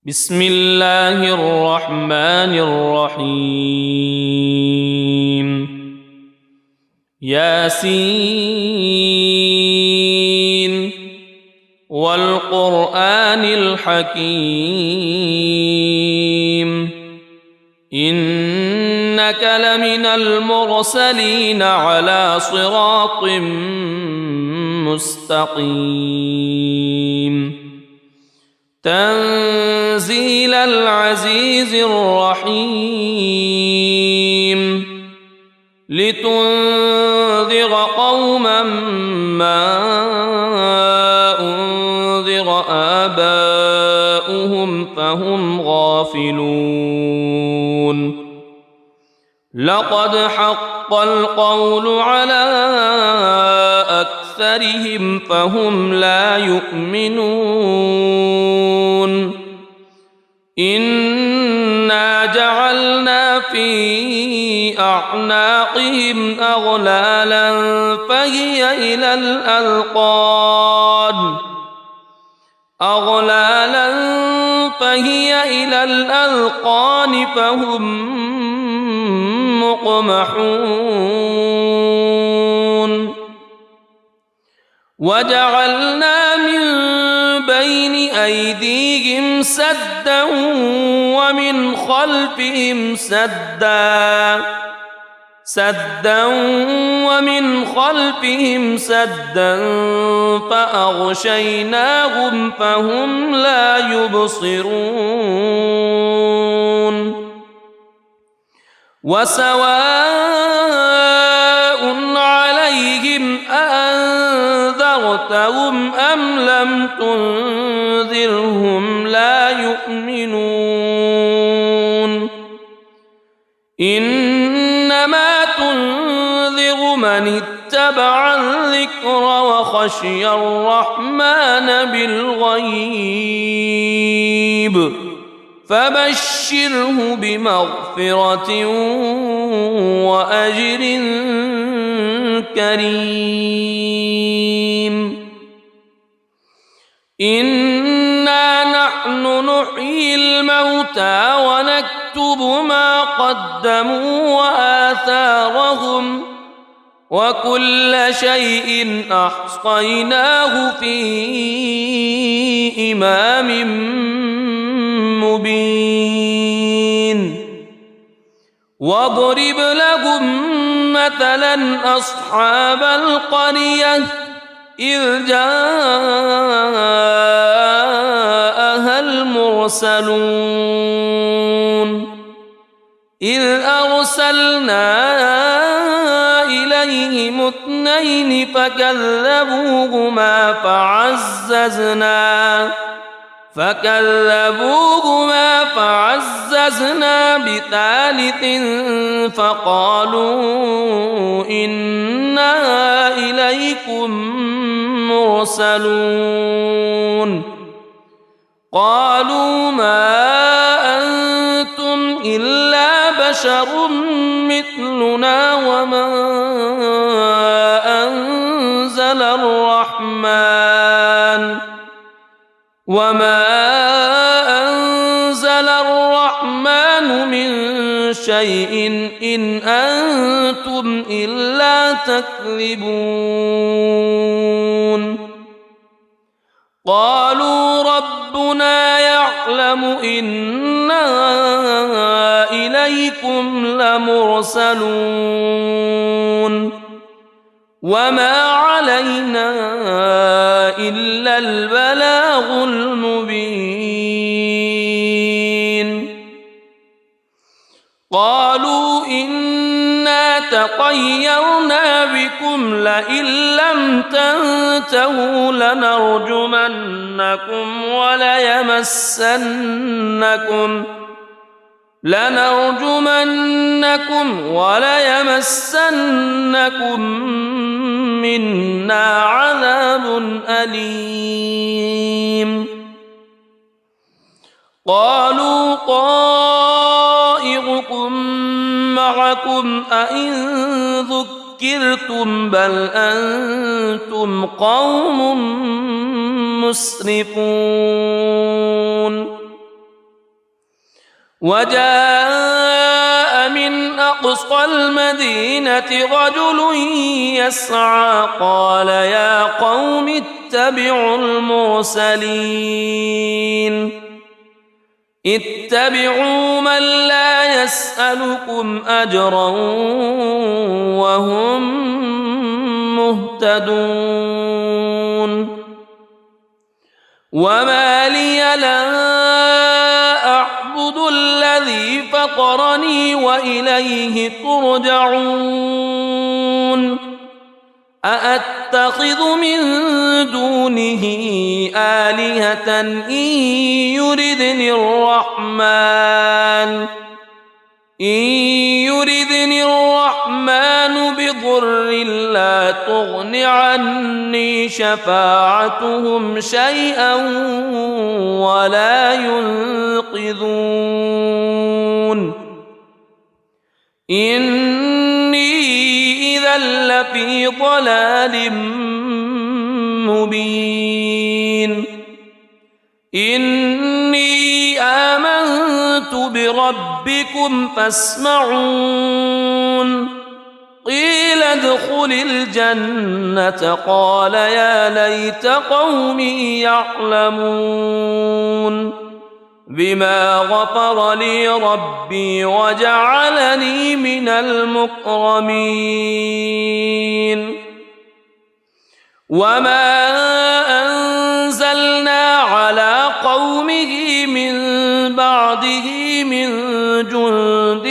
بسم الله الرحمن الرحيم ياسين والقرآن الحكيم إنك لمن المرسلين على صراط مستقيم تنزيل العزيز الرحيم لتنذر قوما ما أنذر آباؤهم فهم غافلون لقد حق القول على أكثرهم فهم لا يؤمنون إنا جعلنا في أعناقهم أغلالا فهي إلى الأذقان فهم مقمحون وجعلنا من بين أيديهم سدا ومن خلفهم سدا فأغشيناهم فهم لا يبصرون وسواء عليهم أأنذرتهم أم لم تنذرهم لا يؤمنون إنما تنذر من اتبع الذكر وخشي الرحمن بالغيب فبشره بمغفرة وأجر كريم إنا نحن نحيي الموتى ونكتب ما قدموا وآثارهم وكل شيء أحصيناه في إمام مبين واضرب لهم مثلا أصحاب القرية إذ جاءها المرسلون إذ أرسلنا إليهم اثنين فكذبوهما فعززنا بثالث فقالوا إنا إليكم مرسلون قالوا ما أنتم إلا بشر مثلنا وما أنزل الرحمن من شيء إن أنتم إلا تكذبون قالوا ربنا يعلم إنا إليكم لمرسلون وما علينا إلا البلاغ المبين قالوا إنا تطيرنا بكم لئن لم تنتهوا لنرجمنكم وليمسنكم منا عذاب أليم قالوا طائركم معكم أئن ذكرتم بل أنتم قوم مسرفون وجاء من أقصى المدينة رجل يسعى قال يا قوم اتبعوا المرسلين اتبعوا من لا يسألكم أجرا وهم مهتدون وما لي لا أعبد الذي فطرني وإليه ترجعون أأتخذ من دونه آلهة إن يردني الرحمن بضر لا تغن عني شفاعتهم شيئا ولا ينقذون إني إذا لفي ضلال مبين إني آمنت بربكم فاسمعون قيل ادخل الجنة قال يا ليت قومي يعلمون بما غفر لي ربي وجعلني من المكرمين وما أنزلنا على قومه من بعده من جند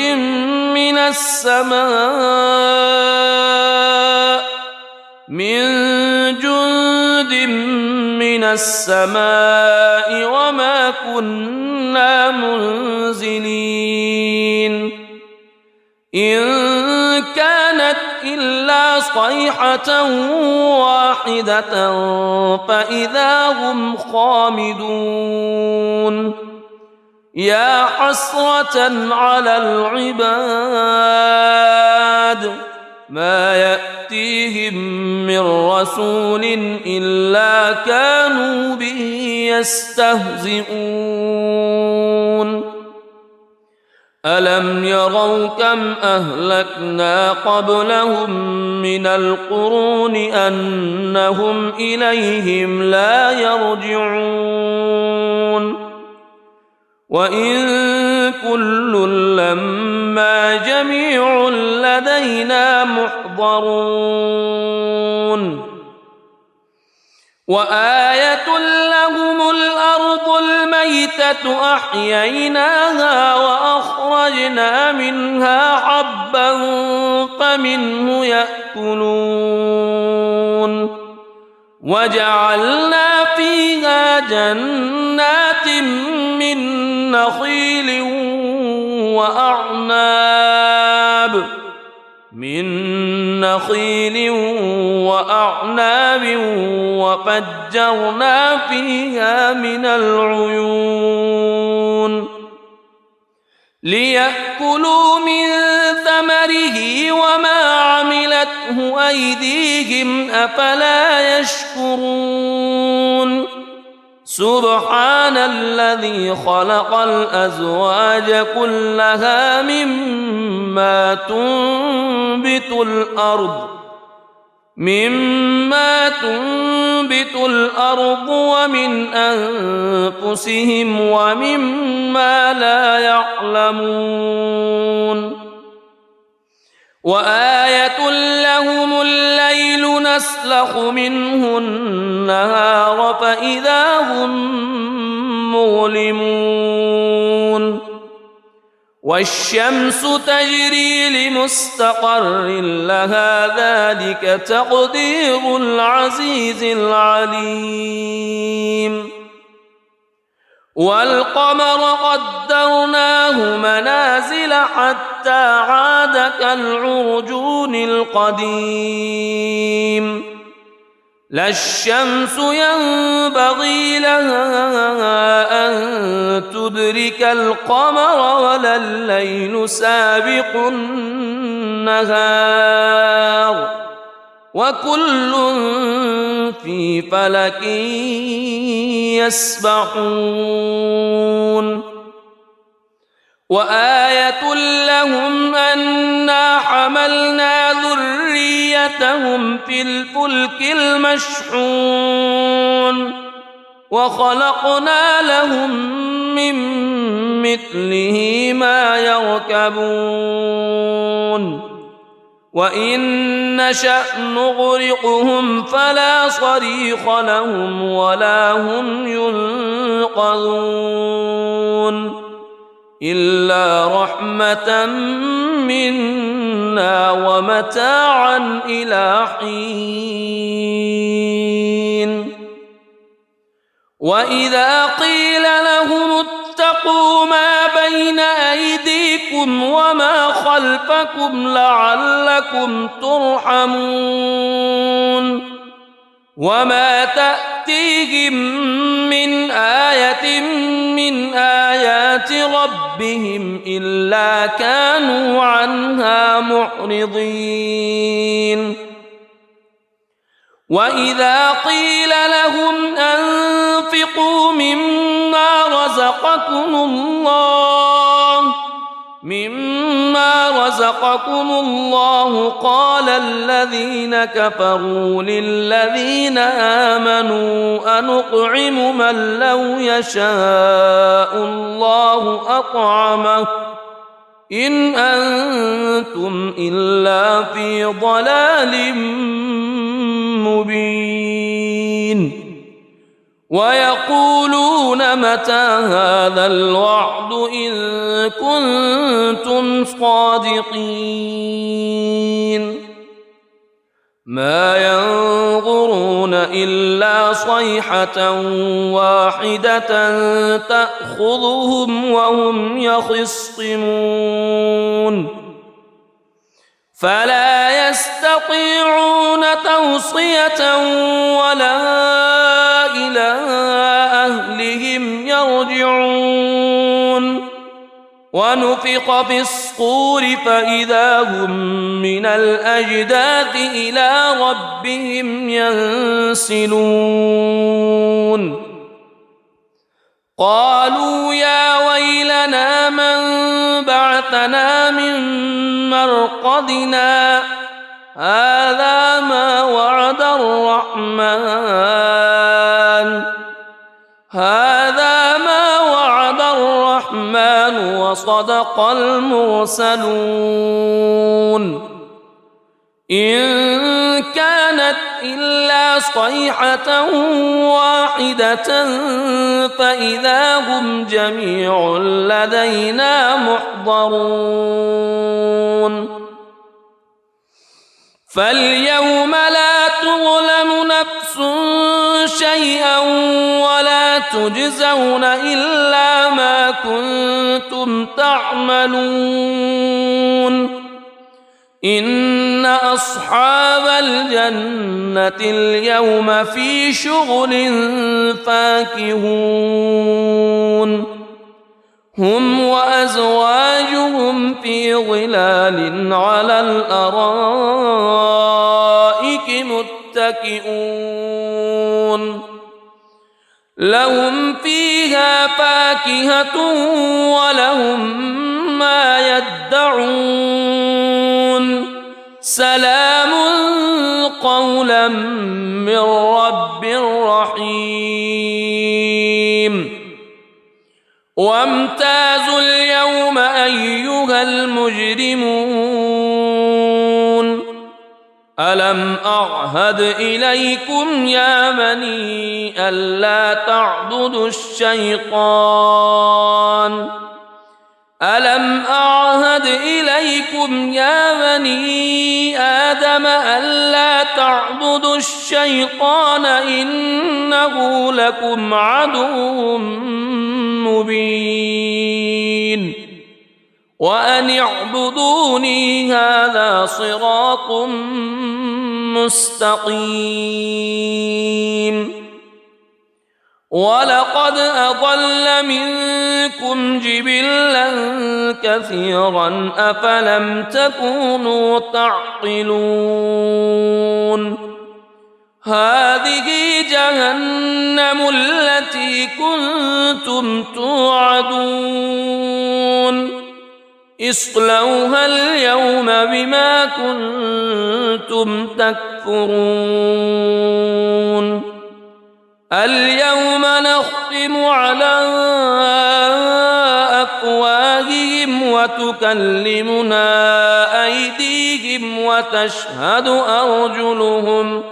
من السماء وما كنا منزلين إن كانت إلا صيحة واحدة فإذا هم خامدون يا حسرة على العباد ما يأتيهم من رسول إلا كانوا به يستهزئون ألم يروا كم أهلكنا قبلهم من القرون أنهم إليهم لا يرجعون وإن كل لما جميع لدينا محضرون وآية لهم الأرض الميتة أحييناها وأخرجنا منها حبا فمنه يأكلون وجعلنا فيها جنات من نخيل وأعناب وفجرنا فيها من العيون ليأكلوا من ثمره وما عملته أيديهم أفلا يشكرون سبحان الذي خلق الأزواج كلها مما تنبت الأرض ومن أنفسهم ومما لا يعلمون وآية لهم الليل نسلخ منه النهار فإذا هم مظلمون والشمس تجري لمستقر لها ذلك تقدير العزيز العليم والقمر قدرناه منازل حتى عاد كالعرجون القديم لا الشمس ينبغي لها أن تدرك القمر ولا الليل سابق النهار وكل في فلك يسبحون وآية لهم أنا حملنا ذريتهم في الفلك المشحون وخلقنا لهم من مثله ما يركبون وإن نشأ نغرقهم فلا صريخ لهم ولا هم ينقذون إلا رحمة منا ومتاعا إلى حين وإذا قيل لهم اتقوا ما بين أيديكم وما خلفكم لعلكم ترحمون وما تأتيهم من آية من آيات ربهم إلا كانوا عنها معرضين وإذا قيل لهم أنفقوا مما رزقكم الله قال الذين كفروا للذين آمنوا أنطعم من لو يشاء الله أطعمه إن أنتم إلا في ضلال مبين ويقولون متى هذا الوعد إن كنتم صادقين ما ينظرون إلا صيحة واحدة تأخذهم وهم يخصمون فلا يستطيعون توصية ولا إلى أهلهم يرجعون ونفخ في الصور فإذا هم من الأجداث إلى ربهم ينسلون قالوا يا ويلنا من بعثنا من مرقدنا هذا ما وعد الرحمن وصدق المرسلون إن كانت إلا صيحة واحدة فإذا هم جميع لدينا محضرون فاليوم لا تظلم نفس شيئا ولا تجزون إلا ما كنتم تعملون إن أصحاب الجنة اليوم في شغل فاكهون هم وأزواجهم في ظلال على الأرائك متكئون لهم فيها فاكهة ولهم ما يدعون سلام قولا من رب رحيم وامتازوا اليوم أيها المجرمون ألم أعهد إليكم يا بني ألا تعبدوا الشيطان ألم أعهد إليكم يا بني آدم ألا تعبدوا الشيطان إنه لكم عدو مبين وأن اعبدوني هذا صراط مستقيم ولقد أضل منكم جبلا كثيرا أفلم تكونوا تعقلون هذه جهنم التي كنتم توعدون اصلوها اليوم بما كنتم تكفرون اليوم نختم على أفواههم وتكلمنا أيديهم وتشهد أرجلهم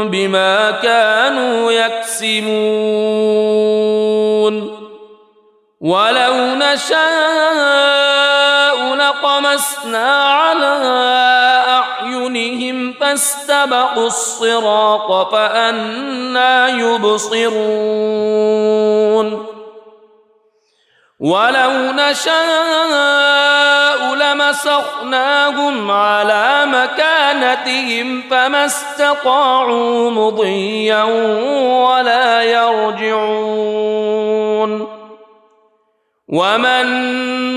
بما كانوا يكسبون ولو نشاء لطمسنا على أعينهم فاستبقوا الصراط فأنى يبصرون ولو نشاء لمسخناهم على مكانتهم فما استطاعوا مضيا ولا يرجعون ومن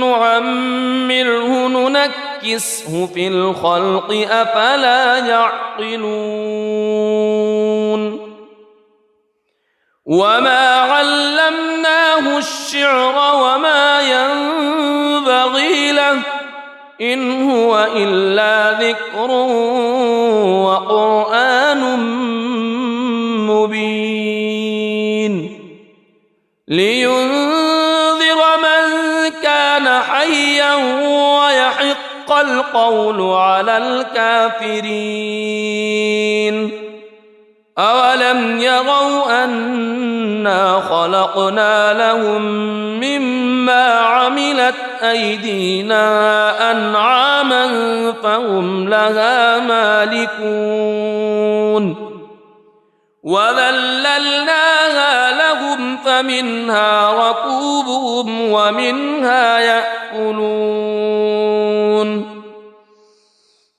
نعمره ننكسه في الخلق أفلا يعقلون وما علمناه الشعر وما ينبغي له إن هو إلا ذكر وقرآن مبين لينذر من كان حيا ويحق القول على الكافرين أولم يروا أنا خلقنا لهم مما عملت أيدينا أنعاما فهم لها مالكون وذللناها لهم فمنها ركوبهم ومنها يأكلون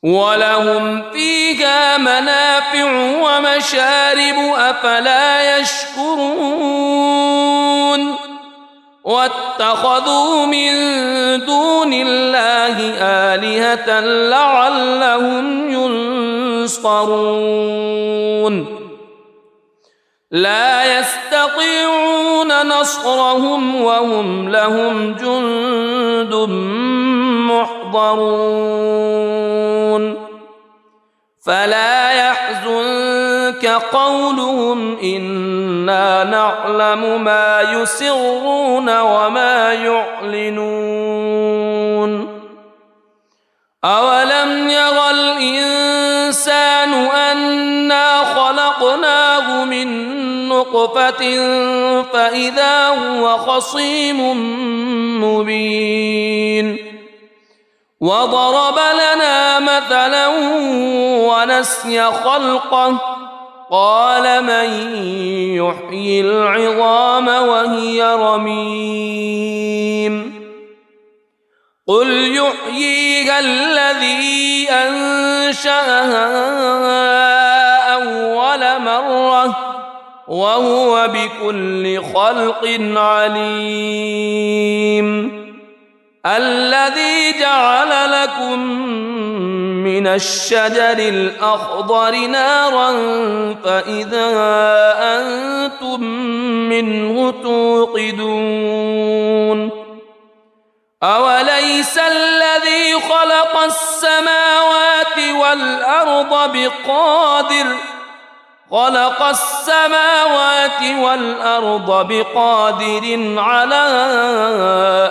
ولهم فيها منافع ومشارب أفلا يشكرون واتخذوا من دون الله آلهة لعلهم ينصرون لا يستطيعون نصرهم وهم لهم جند محضرون فلا يحزنك قولهم إنا نعلم ما يسرون وما يعلنون أولم ير الإنسان أنا خلقناه من نطفة فإذا هو خصيم مبين وضرب لنا مثلا ونسي خلقه قال من يحيي العظام وهي رميم قل يحييها الذي أنشأها أول مرة وهو بكل خلق عليم الذي جعل لكم من الشجر الأخضر نارا فإذا أنتم منه توقدون أوليس الذي خلق السماوات والأرض بقادر على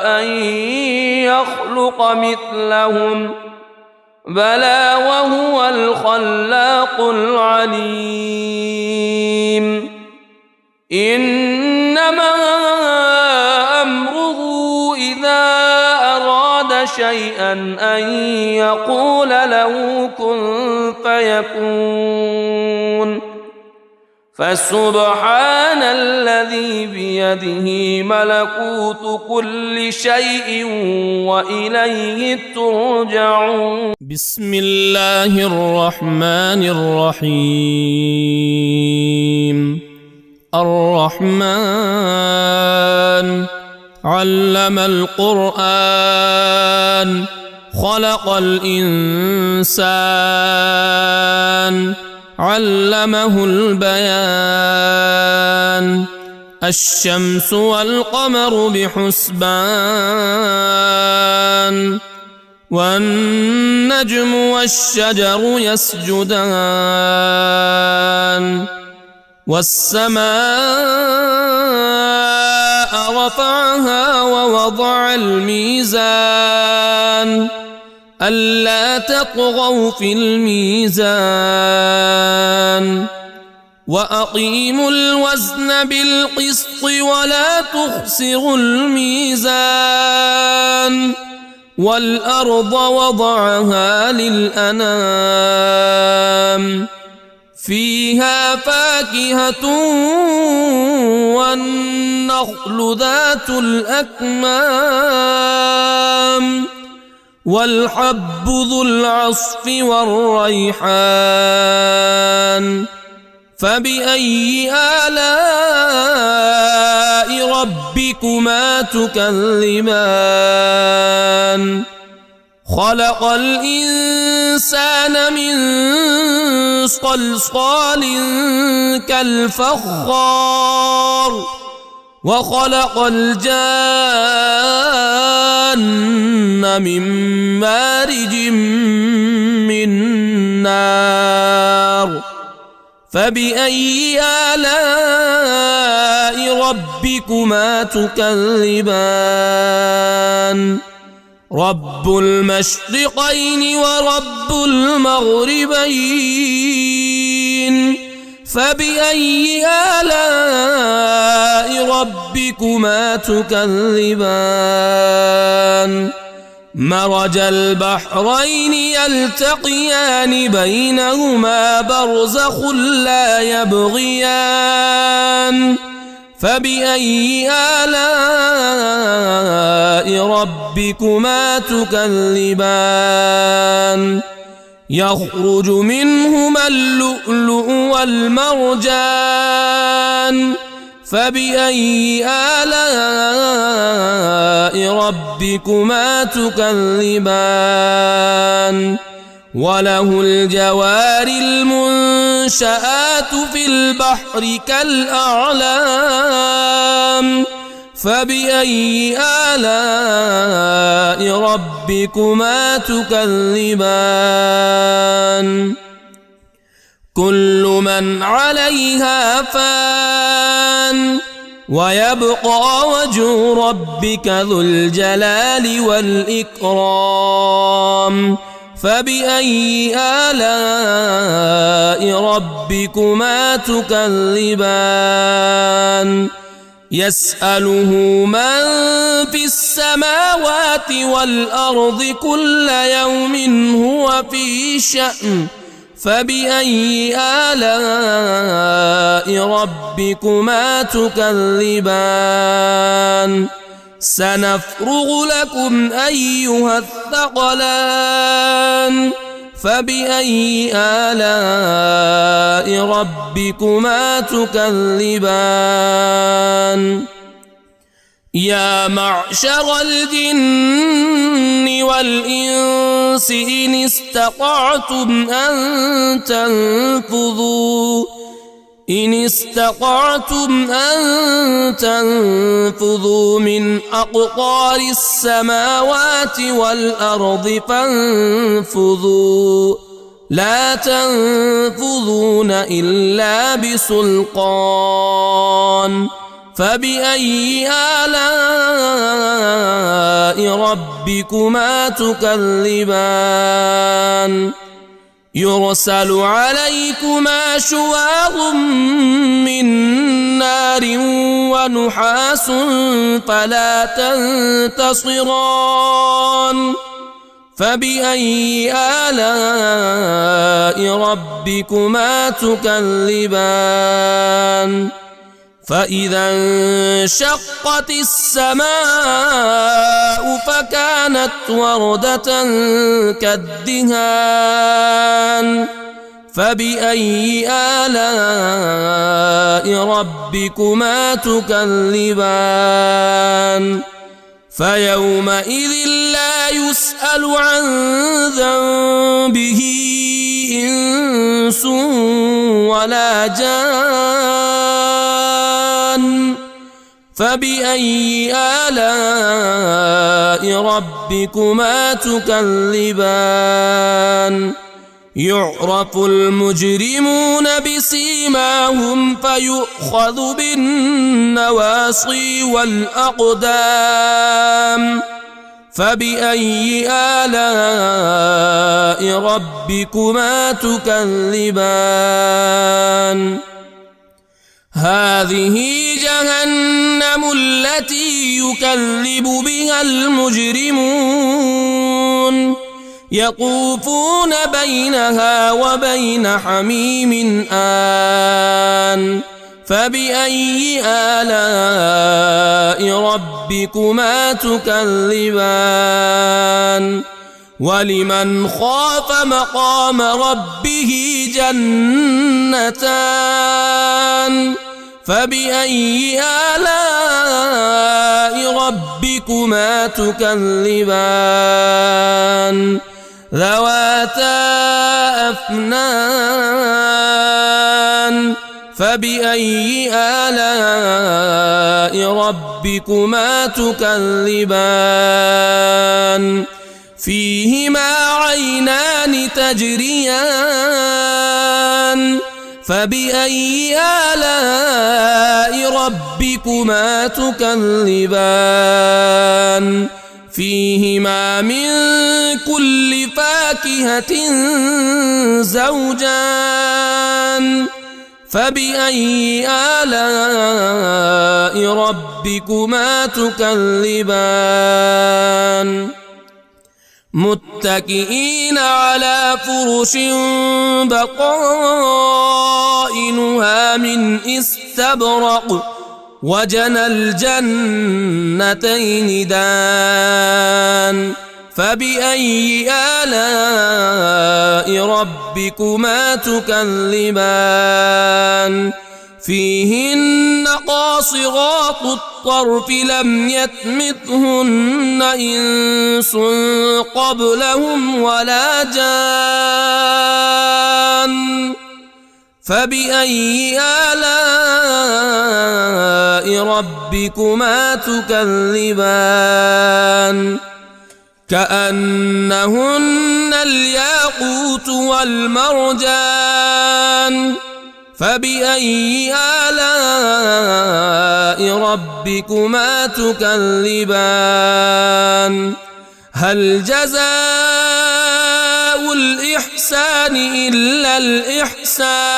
أن يخلق مثلهم بلى وهو الخلاق العليم إنما أمره إذا أراد شيئا أن يقول له كن فيكون فسبحان الذي بيده ملكوت كل شيء وإليه ترجعون بسم الله الرحمن الرحيم الرحمن علم القرآن خلق الإنسان علمه البيان الشمس والقمر بحسبان والنجم والشجر يسجدان والسماء رفعها ووضع الميزان ألا تطغوا في الميزان وأقيموا الوزن بالقسط ولا تخسروا الميزان والأرض وضعها للأنام فيها فاكهة والنخل ذات الأكمام والحب ذو العصف والريحان فبأي آلاء ربكما تكذبان خلق الإنسان من صلصال كالفخار وخلق الجان من مارج من نار فبأي آلاء ربكما تكذبان رب المشرقين ورب المغربين فبأي آلاء ربكما تكذبان مرج البحرين يلتقيان بينهما برزخ لا يبغيان فبأي آلاء ربكما تكذبان يخرج منهما اللؤلؤ والمرجان فبأي آلاء ربكما تكذبان وله الجوار المنشآت في البحر كالأعلام فبأي آلاء ربكما تكذبان كل من عليها فان ويبقى وجه ربك ذو الجلال والإكرام فبأي آلاء ربكما تكذبان يسأله من في السماوات والأرض كل يوم هو في شأن فبأي آلاء ربكما تكذبان سنفرغ لكم أيها الثقلان فبأي آلاء ربكما تكذبان يا معشر الجن والإنس إن استطعتم أن تنفذوا من أقطار السماوات والأرض فانفذوا لا تنفذون إلا بسلطان فبأي آلاء ربكما تكذبان يرسل عليكما شواظ من نار ونحاس فلا تنتصران فبأي آلاء ربكما تكذبان فإذا انشقت السماء فكانت وردة كالدهان فبأي آلاء ربكما تكذبان فيومئذ لا يسأل عن ذنبه إنس ولا جان فبأي آلاء ربكما تكذبان يعرف المجرمون بسيماهم فيؤخذ بالنواصي والأقدام فبأي آلاء ربكما تكذبان هذه جهنم التي يكذب بها المجرمون يطوفون بينها وبين حميم آن فبأي آلاء ربكما تكذبان ولمن خاف مقام ربه جنتان فبأي آلاء ربكما تكذبان ذواتا أفنان فبأي آلاء ربكما تكذبان فيهما عينان تجريان فبأي آلاء ربكما تكذبان فيهما من كل فاكهة زوجان فبأي آلاء ربكما تكذبان متكئين على فرش بطائنها من استبرق وجنى الجنتين دان فبأي آلاء ربكما تكذبان فيهن قاصرات الطرف لم يطمثهن إنس قبلهم ولا جان فبأي آلاء ربكما تكذبان كأنهن الياقوت والمرجان فبأي آلاء ربكما تكذبان هل جزاء الإحسان إلا الإحسان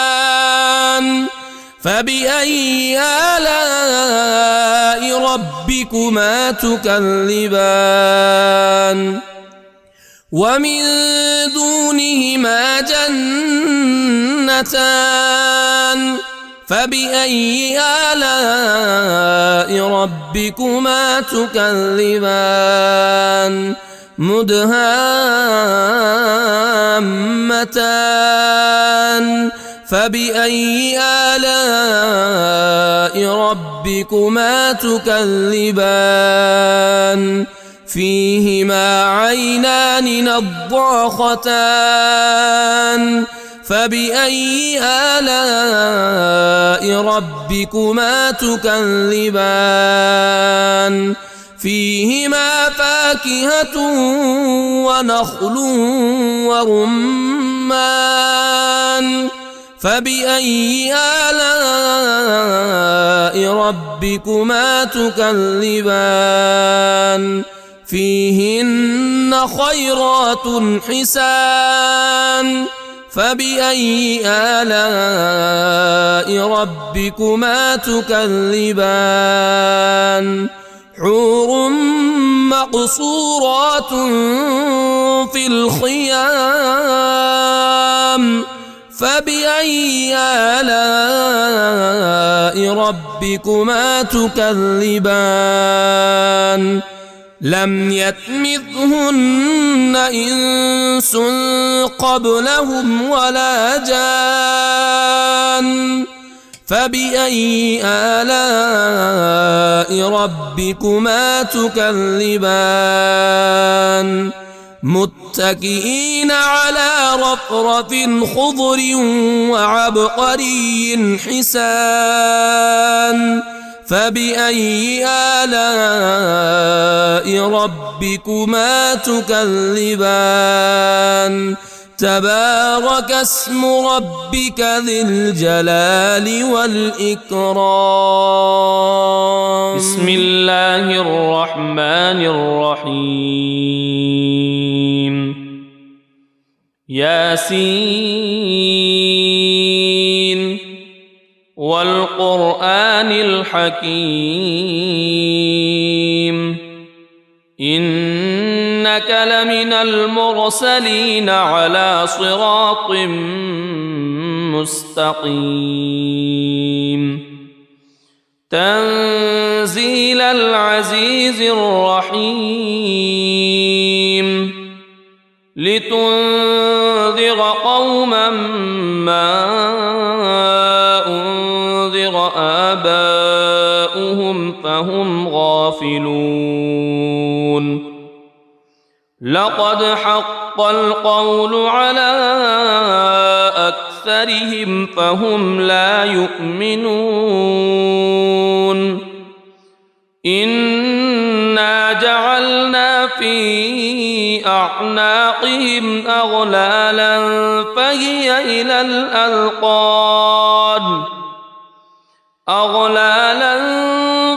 فبأي آلاء ربكما تكذبان ومن دونهما جنتان فبأي آلاء ربكما تكذبان مدهامتان فبأي آلاء ربكما تكذبان فيهما عينان نضاختان فبأي آلاء ربكما تكذبان فيهما فاكهة ونخل ورمان فبأي آلاء ربكما تكذبان فيهن خيرات حسان فبأي آلاء ربكما تكذبان حور مقصورات في الخيام فبأي آلاء ربكما تكذبان لم يطمثهن إنس قبلهم ولا جان فبأي آلاء ربكما تكذبان متكئين على رفرف خضر وعبقري حسان فبأي آلاء ربكما تكذبان تبارك اسم ربك ذي الجلال والإكرام. بسم الله الرحمن الرحيم. ياسين والقرآن الحكيم إنك لمن المرسلين على صراط مستقيم تنزيل العزيز الرحيم لتنذر قوما ما أنذر آباؤهم فهم غافلون لقد حق القول على أكثرهم فهم لا يؤمنون إنا جعلنا في أعناقهم أغلالا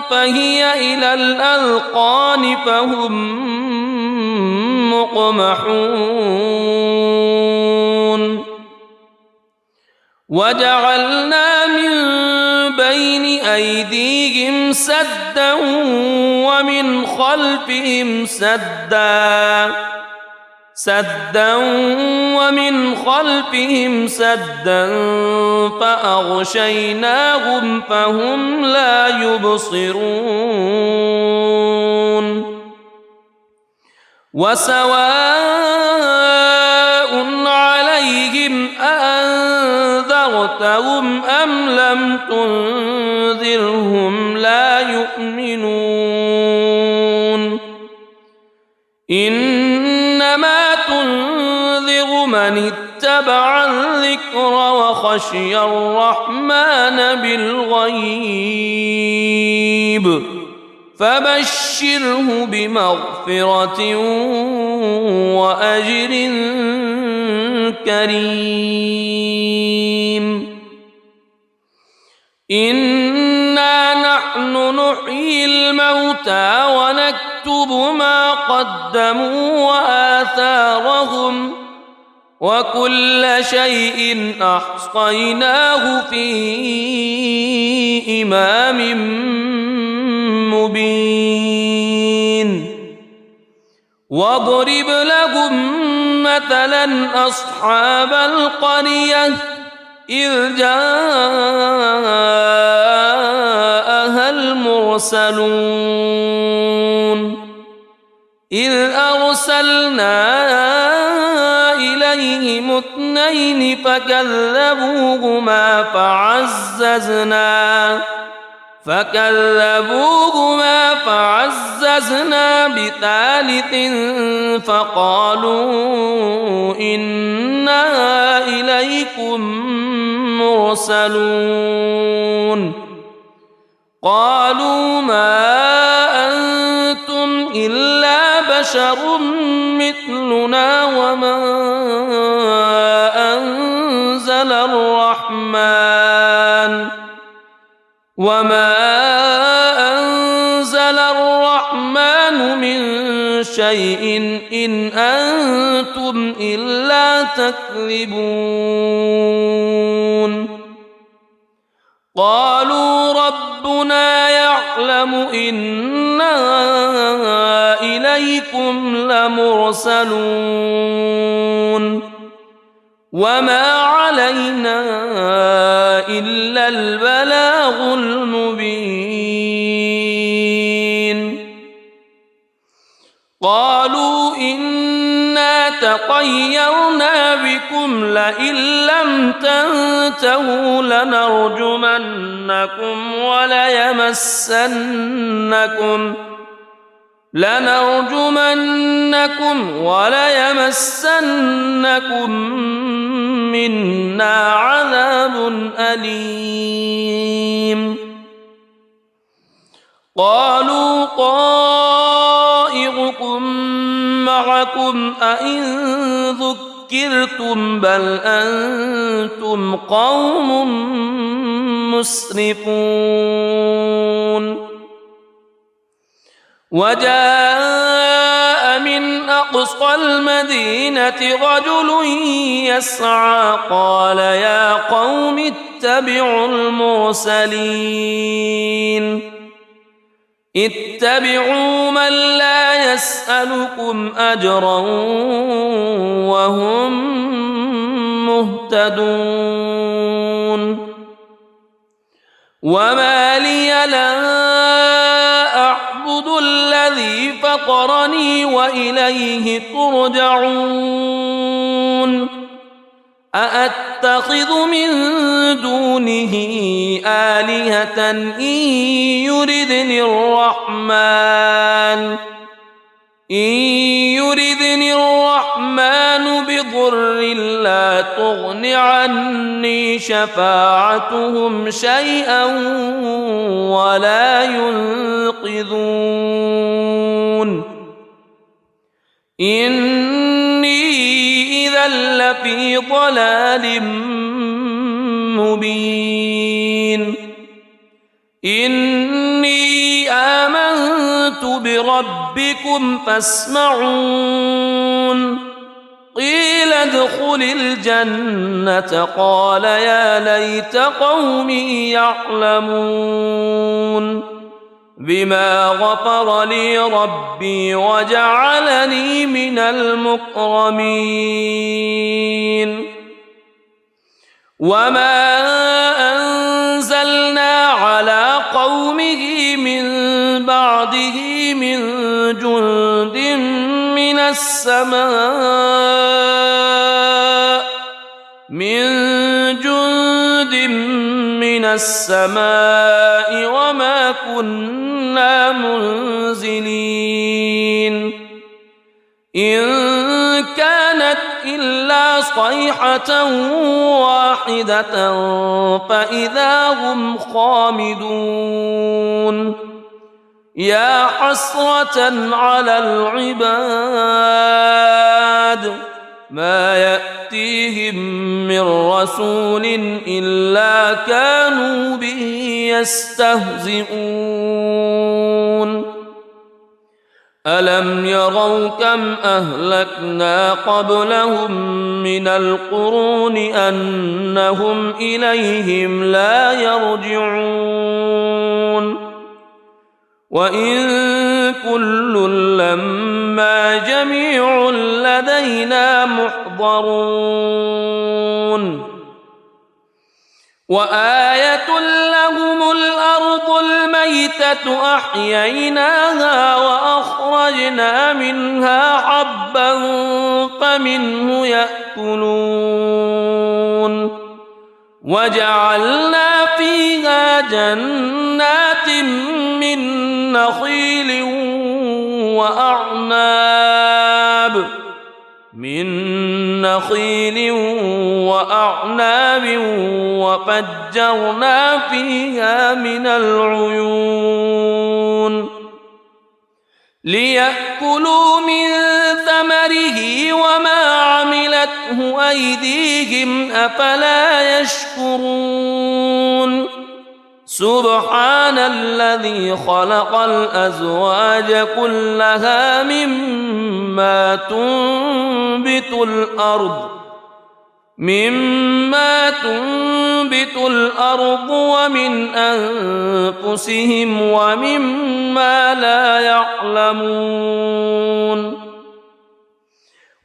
فهي إلى الأذقان فهم مقمحون وجعلنا من بين أيديهم سدا ومن خلفهم سدا فأغشيناهم فهم لا يبصرون وسواء عليهم أأنذرتهم أم لم تنذرهم لا يؤمنون إنما تنذر من اتبع الذكر وخشي الرحمن بالغيب فبشره بمغفرة وأجر كريم إنا نحن نحيي الموتى ونكتب ما قدموا وآثارهم وكل شيء أحصيناه في إمام مبين واضرب لهم مثلا أصحاب القرية إذ جاءها المرسلون إذ أرسلنا إليهم اثنين فكذبوهما فعززنا بثالث فقالوا إنا إليكم مرسلون قالوا ما أنتم إلا بشر مثلنا وما أنزل الرحمن من شيء إن أنتم إلا تكذبون قالوا ربنا يعلم إنا إليكم لمرسلون وما علينا إلا البلاغ المبين قالوا إنا تطيرنا بكم لئن لم تنتهوا لنرجمنكم وليمسنكم منا عذاب أليم قالوا طائركم معكم أئن ذكرتم بل أنتم قوم مسرفون وجاء من أقصى المدينة رجل يسعى قال يا قوم اتبعوا المرسلين اتبعوا من لا يسألكم أجرا وهم مهتدون وما لي لا أعبد الذي فطرني وإليه ترجعون أأتخذ من دونه آلهة إن يردني الرحمن بضر لا تغن عني شفاعتهم شيئا ولا ينقذون إني إذا لفي ضلال مبين إني آمنت بربكم فاسمعون قيل ادخل الجنة قال يا ليت قومي يعلمون بما غفر لي ربي وجعلني من المكرمين وما أنزلنا على قومه من بعده من جند من السماء وما كنا منزلين إن كانت إلا صيحة واحدة فإذا هم خامدون يا حسرة على العباد ما يأتيهم من رسول إلا كانوا به يستهزئون ألم يروا كم أهلكنا قبلهم من القرون أنهم إليهم لا يرجعون وإن كل لما جميع لدينا محضرون وآية لهم الأرض الميتة أحييناها وأخرجنا منها حبا فمنه يأكلون وجعلنا فيها جنات من نخيل وأعناب وفجرنا فيها من العيون ليأكلوا من ثمره وما عملته أيديهم أفلا يشكرون سبحان الذي خلق الأزواج كلها مما تنبت الأرض ومن أنفسهم ومما لا يعلمون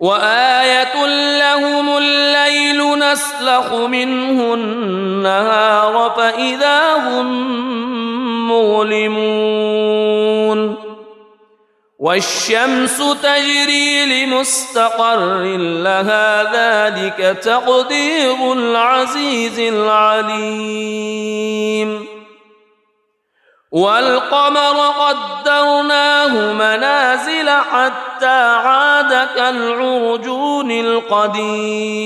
وآية لهم الليل نسلخ منه النهار فإذا هم مظلمون والشمس تجري لمستقر لها ذلك تقدير العزيز العليم والقمر قدرناه منازل حتى عاد كالعرجون القديم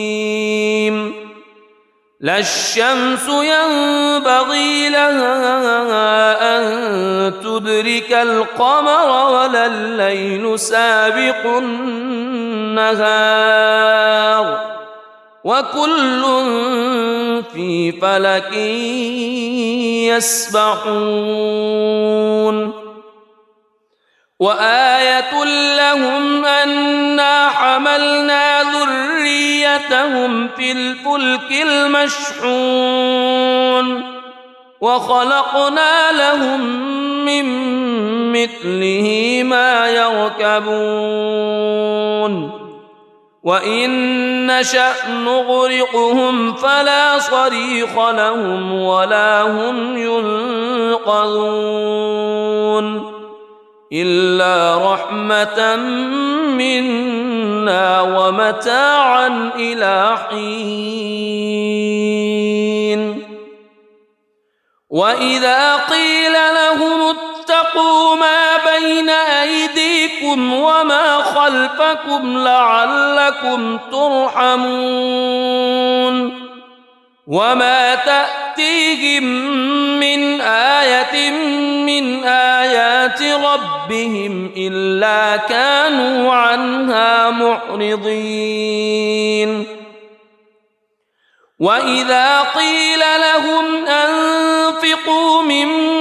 لا الشمس ينبغي لها أن تدرك القمر ولا الليل سابق النهار وكل في فلك يسبحون وآية لهم أنا حملنا ذريتهم في الفلك المشحون وخلقنا لهم من مثله ما يركبون وإن نشأ نغرقهم فلا صريخ لهم ولا هم ينقذون إلا رحمة منا ومتاعا إلى حين وإذا قيل لهم اتقوا ما بين أيديكم وما خلفكم لعلكم ترحمون وما تأتيهم من آية من آيات ربهم إلا كانوا عنها معرضين وإذا قيل لهم أنفقوا مما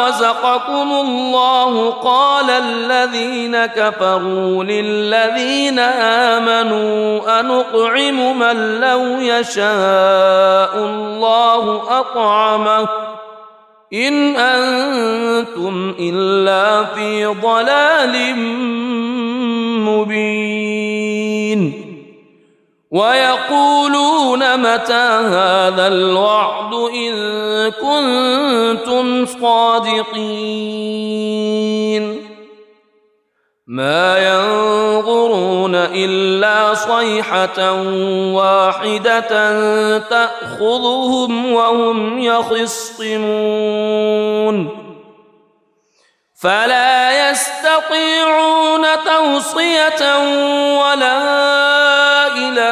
رزقكم الله قال الذين كفروا للذين آمنوا أنطعم من لو يشاء الله أطعمه إن أنتم إلا في ضلال مبين ويقولون متى هذا الوعد إن كنتم صادقين ما ينظرون إلا صيحة واحدة تأخذهم وهم يخصمون فلا يستطيعون توصية ولا إلى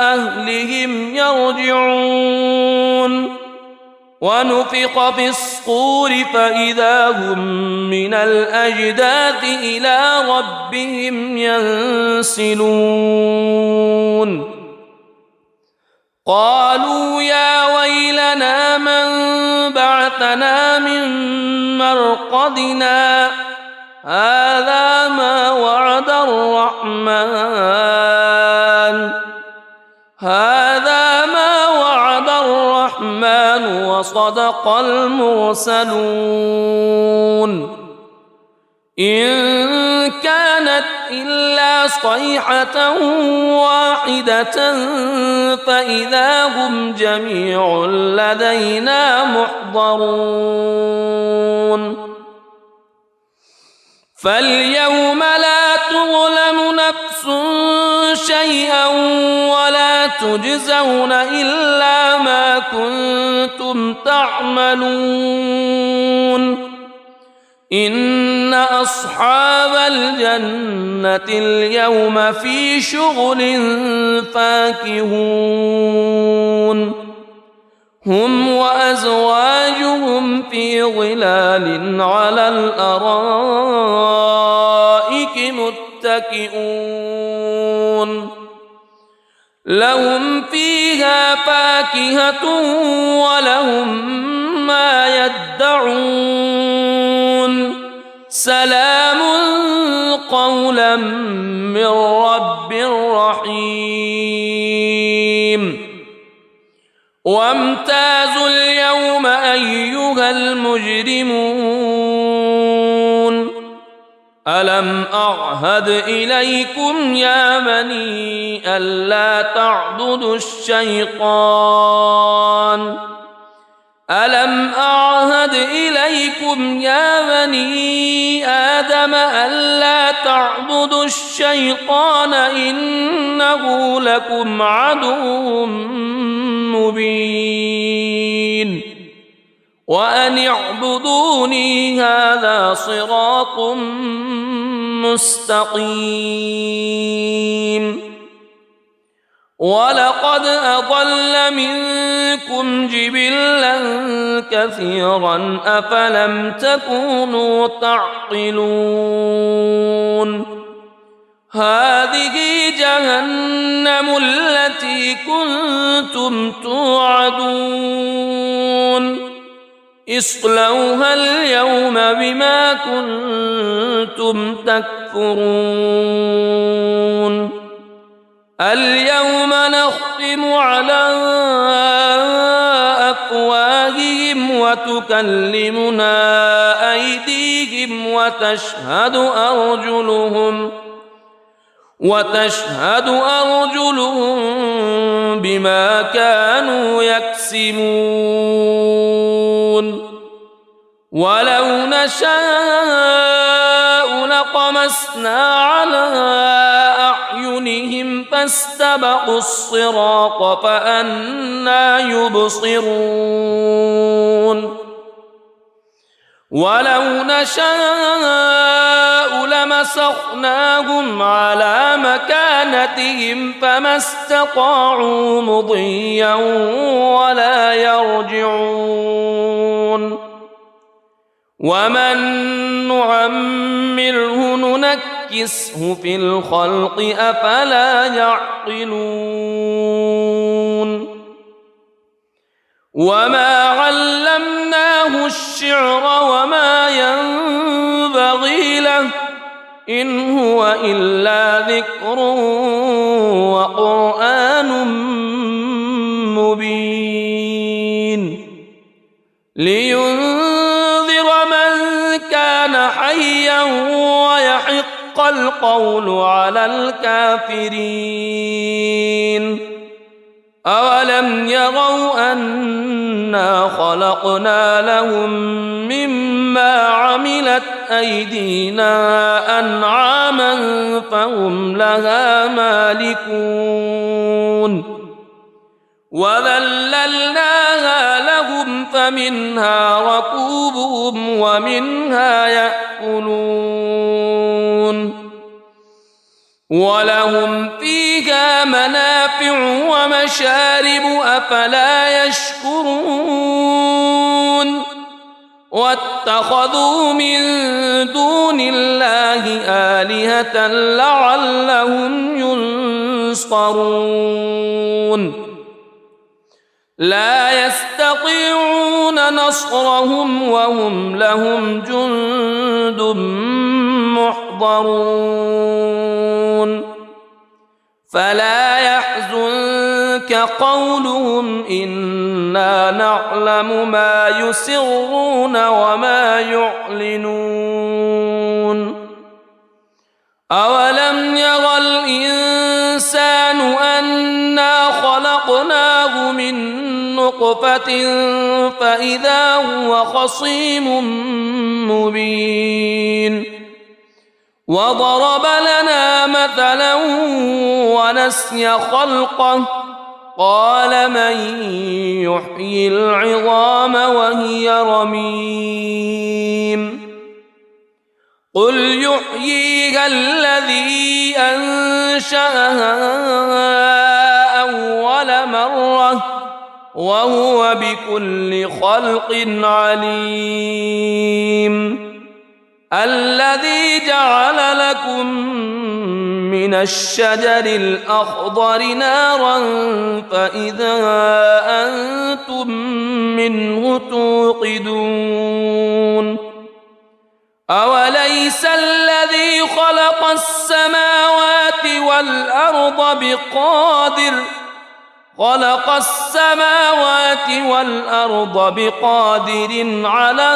أهلهم يرجعون ونفخ في الصور فإذا هم من الأجداث إلى ربهم ينسلون قالوا يا ويلنا من بعثنا من مرقدنا هذا ما وعد الرحمن وصدق المرسلون إن كانت إلا صيحة واحدة فإذا هم جميع لدينا محضرون فاليوم لا تظلم نفس شيئا ولا تجزون إلا ما كنتم تعملون إن أصحاب الجنة اليوم في شغل فاكهون هم وأزواجهم في ظلال على الأرائك متكئون لهم فيها فاكهة ولهم ما يدعون سلام قولا من رب رحيم وامتازوا اليوم أيها المجرمون ألم أعهد إليكم يا بني ألا تعبدوا الشيطان ألم أعهد إليكم يا بني آدم ألا تعبدوا الشيطان إنه لكم عدو مبين وأن اعبدوني هذا صراط مستقيم ولقد أضل منكم جبلا كثيرا أفلم تكونوا تعقلون هذه جهنم التي كنتم توعدون اصلوها اليوم بما كنتم تكفرون اليوم نختم على أفواههم وتكلمنا أيديهم وتشهد أرجلهم بما كانوا يكسبون ولو نشاء لطمسنا على أعينهم فاستبقوا الصراط فأنى يبصرون ولو نشاء لمسخناهم على مكانتهم فما استطاعوا مضيا ولا يرجعون ومن نعمره ننكسه في الخلق أفلا يعقلون وما علمناه الشعر وما ينبغي له إن هو إلا ذكر وقرآن مبين لينذر من كان حيا ويحق القول على الكافرين أولم يروا أنا خلقنا لهم مما عملت أيدينا أنعاما فهم لها مالكون وذللناها لهم فمنها ركوبهم ومنها يأكلون ولهم فيها منافع ومشارب أفلا يشكرون واتخذوا من دون الله آلهة لعلهم ينصرون لا يستطيعون نصرهم وهم لهم جند محضرون فلا يحزنك قولهم إنا نعلم ما يسرون وما يعلنون أولم يرى الإنسان أنا خلقناه من نطفة فإذا هو خصيم مبين وضرب لنا مثلا ونسي خلقه قال من يحيي العظام وهي رميم قل يحييها الذي أنشأها أول مرة وهو بكل خلق عليم الذي جعل لكم من الشجر الأخضر نارا فإذا أنتم منه توقدون أوليس الذي خلق السماوات والأرض بقادر على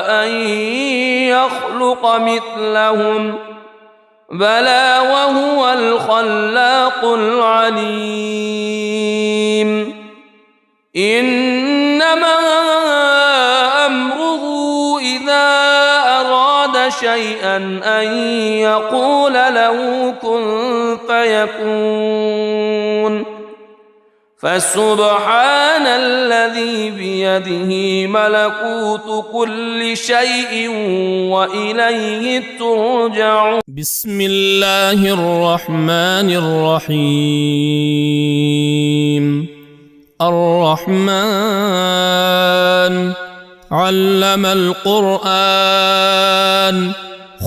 أن يخلق مثلهم بلى وهو الخلاق العليم إنما أمره إذا أراد شيئا أن يقول له كن فيكون فسبحان الذي بيده ملكوت كل شيء وإليه ترجعون. بسم الله الرحمن الرحيم. الرحمن علم القرآن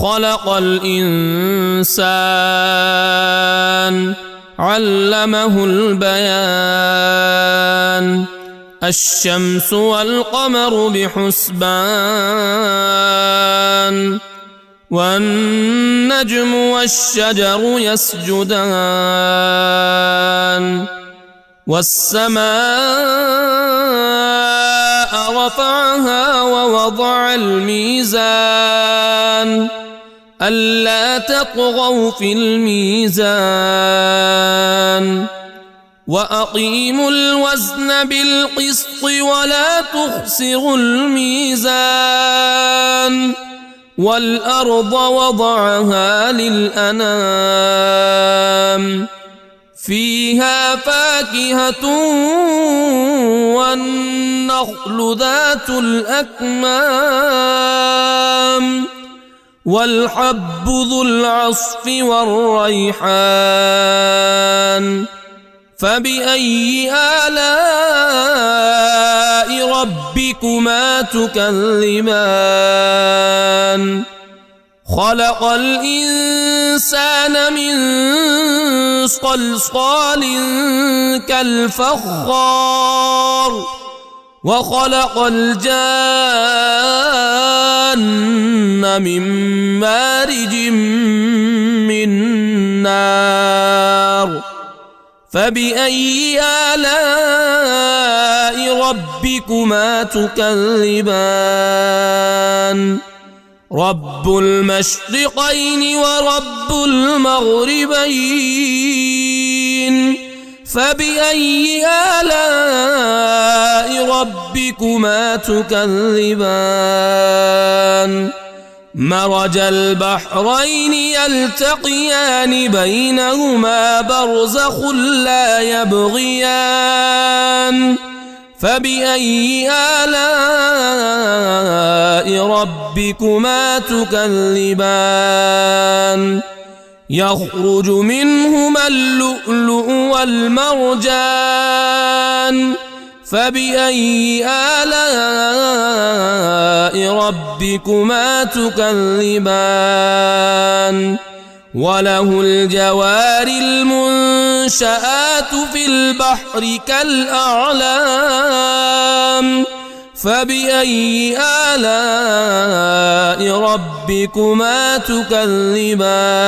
خلق الإنسان علمه البيان. الشمس والقمر بحسبان والنجم والشجر يسجدان. والسماء رفعها ووضع الميزان ألا تطغوا في الميزان وأقيموا الوزن بالقسط ولا تخسروا الميزان. والأرض وضعها للأنام فيها فاكهة والنخل ذات الأكمام والحب ذو العصف والريحان. فبأي آلاء ربكما تكذبان. خلق الإنسان من صلصال كالفخار وخلق الجان من مارج من نار. فبأي آلاء ربكما تكذبان. رب المشرقين ورب المغربين. فبأي آلاء ربكما تكذبان. مرج البحرين يلتقيان بينهما برزخ لا يبغيان. فبأي آلاء ربكما تكذبان. يخرج منهما اللؤلؤ والمرجان. فبأي آلاء ربكما تكذبان. وله الجوار المنشآت في البحر كالأعلام. فبأي آلاء ربكما تكذبان.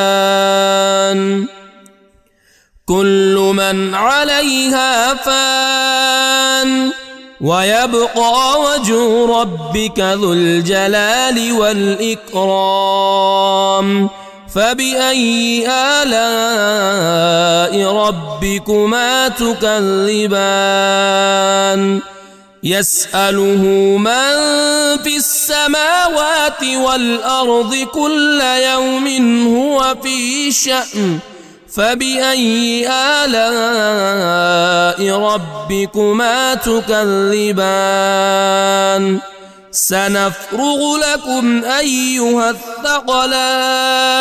كل من عليها فان ويبقى وجه ربك ذو الجلال والإكرام. فبأي آلاء ربكما تكذبان. يسأله من في السماوات والأرض كل يوم هو في شأن. فبأي آلاء ربكما تكذبان. سنفرغ لكم أيها الثقلان.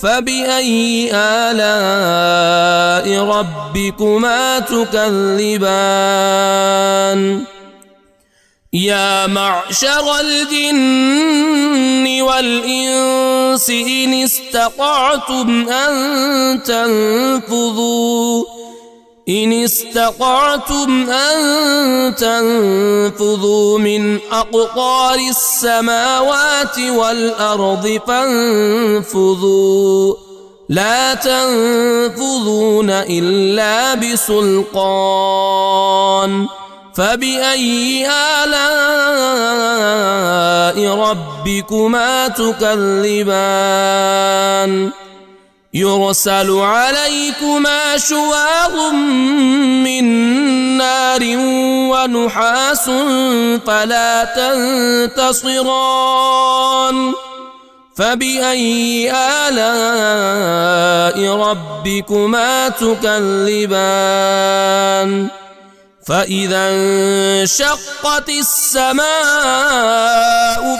فبأي آلاء ربكما تكذبان. يا معشر الجن والإنس إن استطعتم أن تنفذوا من أقطار السماوات والأرض فانفذوا لا تنفذون إلا بسلطان. فبأي آلاء ربكما تكذبان. يرسل عليكما شواظ من نار ونحاس فلا تنتصران. فبأي آلاء ربكما تكذبان فإذا انشقت السماء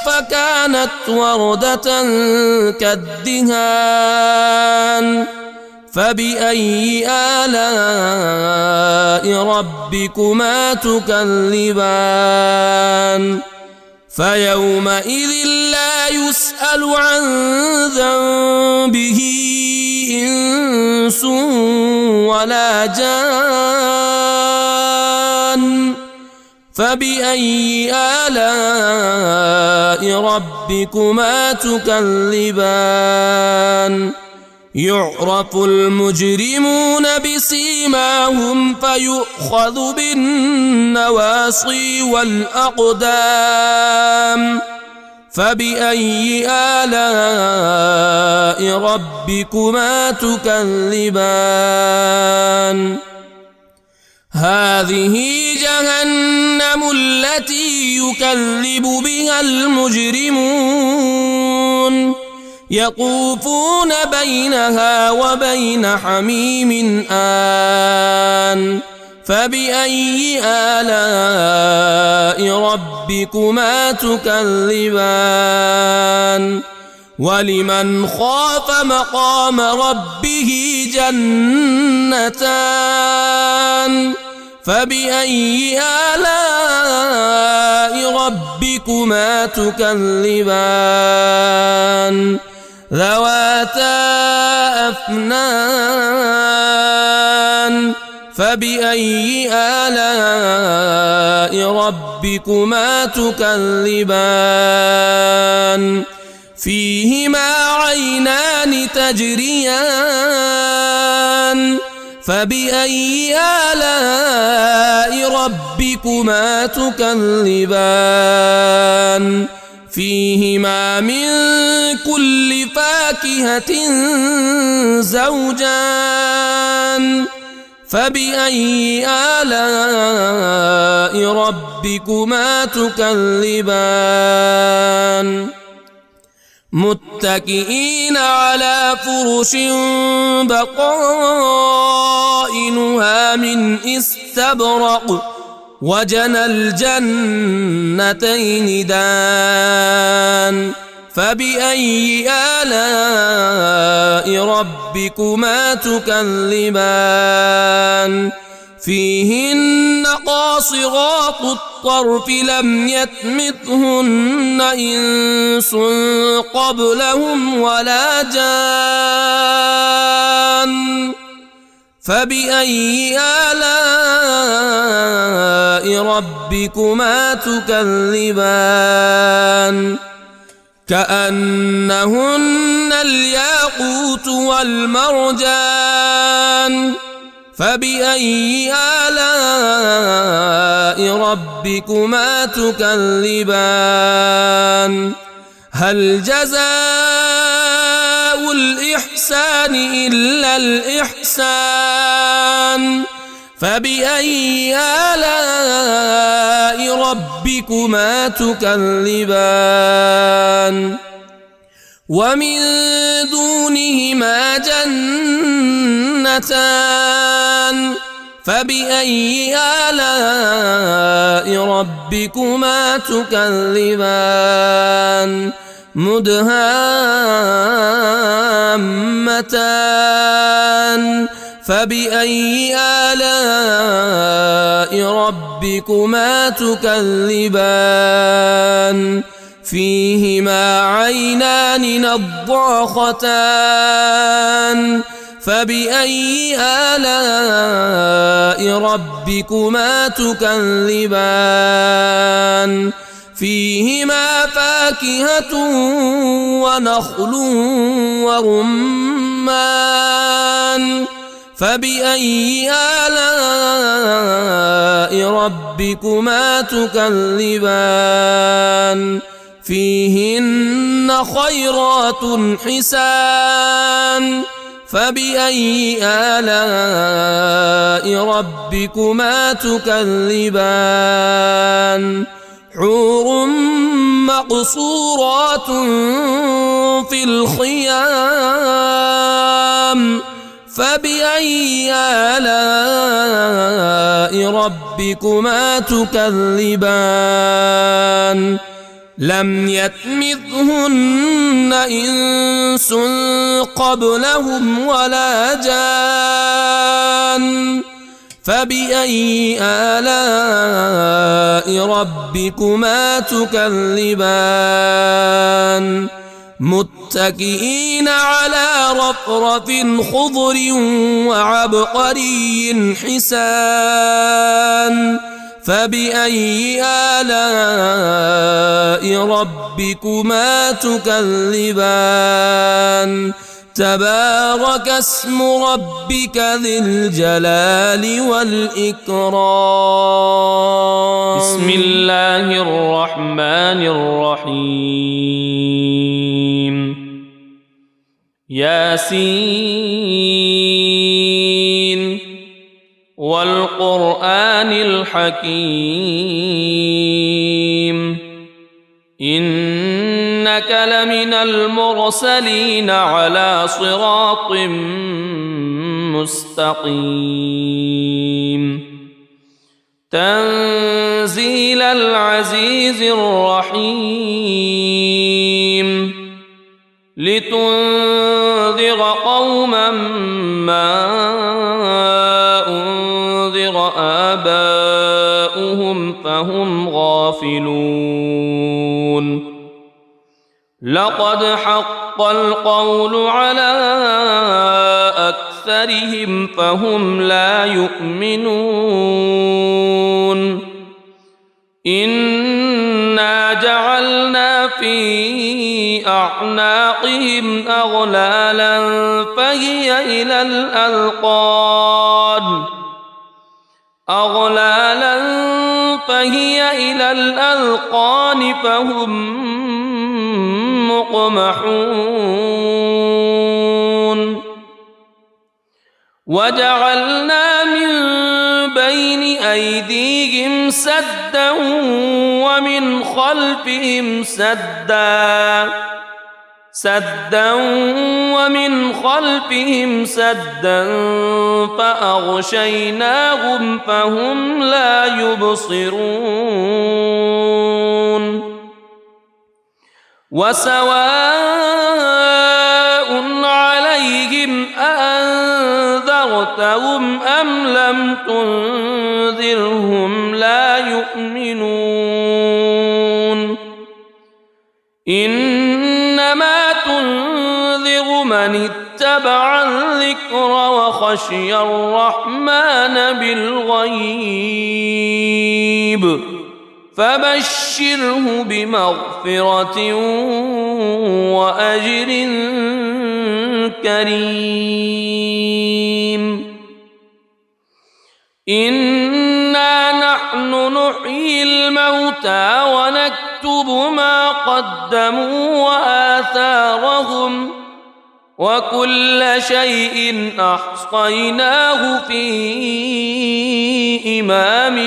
فكانت وردة كالدهان فبأي آلاء ربكما تكذبان فيومئذ لا يسأل عن ذنبه إنس ولا جان فبأي آلاء ربكما تكذبان يعرف المجرمون بسيماهم فيؤخذ بالنواصي والأقدام فبأي آلاء ربكما تكذبان هذه جهنم التي يكذب بها المجرمون يطوفون بينها وبين حميم آن فبأي آلاء ربكما تكذبان ولمن خاف مقام ربه جنتان فبأي آلاء ربكما تكذبان ذواتا أفنان فبأي آلاء ربكما تكذبان فيهما عينان تجريان فبأي آلاء ربكما تكذبان فيهما من كل فاكهة زوجان فبأي آلاء ربكما تكذبان متكئين على فرش بطائنها من استبرق وجنى الجنتين دان فبأي آلاء ربكما تكذبان فيهن قاصرات الطرف لم يطمثهن إنس قبلهم ولا جان فبأي آلاء ربكما تكذبان كأنهن الياقوت والمرجان فبأي آلاء ربكما تكذبان هل جزاء الإحسان إلا الإحسان فبأي آلاء ربكما تكذبان ومن دونهما جنتان فبأي آلاء ربكما تكذبان مدهامتان فبأي آلاء ربكما تكذبان فيهما عينان نضاختان فبأي آلاء ربكما تكذبان فيهما فاكهة ونخل ورمان فبأي آلاء ربكما تكذبان فيهن خيرات حسان فبأي آلاء ربكما تكذبان حور مقصورات في الخيام فبأي آلاء ربكما تكذبان لم يطمثهن إنس قبلهم ولا جان فبأي آلاء ربكما تكذبان متكئين على رفرف خضر وعبقري حسان فبأي آلاء ربكما تكذبان تبارك اسم ربك ذي الجلال والإكرام بسم الله الرحمن الرحيم ياسين والقرآن الحكيم إنك لمن المرسلين على صراط مستقيم تنزيل العزيز الرحيم لتنذر قوما ما أنذر آباؤهم فهم غافلون لقد حق القول على أكثرهم فهم لا يؤمنون إنا جعلنا في أعناقهم أغلالا فهي إلى الأذقان فهم مقمحون وجعلنا من بين أيديهم سدا ومن خلفهم سدا فأغشيناهم فهم لا يبصرون وسواء عليهم أأنذرتهم أم لم تنذرهم لا يؤمنون إنما تنذر من اتبع الذكر وخشي الرحمن بالغيب فبشره بمغفرة وأجر كريم إنا نحن نحيي الموتى ونكتب ما قدموا وآثارهم وكل شيء أحصيناه في إمام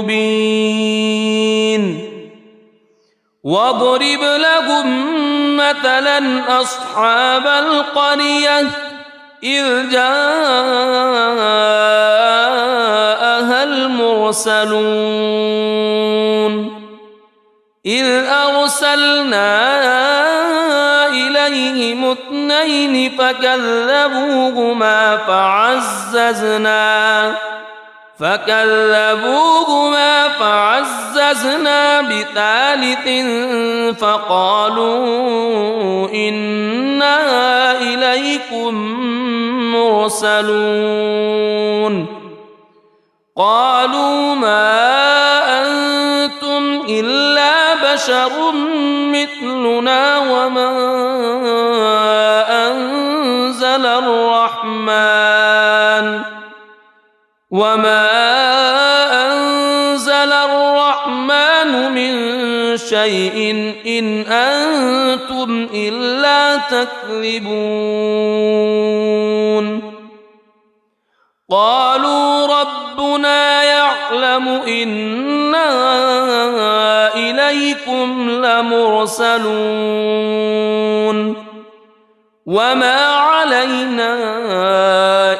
مبين واضرب لهم مثلا أصحاب القرية إذ جاءها المرسلون إذ أرسلنا إليهم اثنين فكذبوهما فعززنا بثالث فقالوا إنا إليكم مرسلون قالوا ما أنتم إلا بشر مثلنا وما أنزل الرحمن من شيء إن أنتم إلا تكذبون قالوا ربنا ربنا يعلم إنا إليكم لمرسلون وما علينا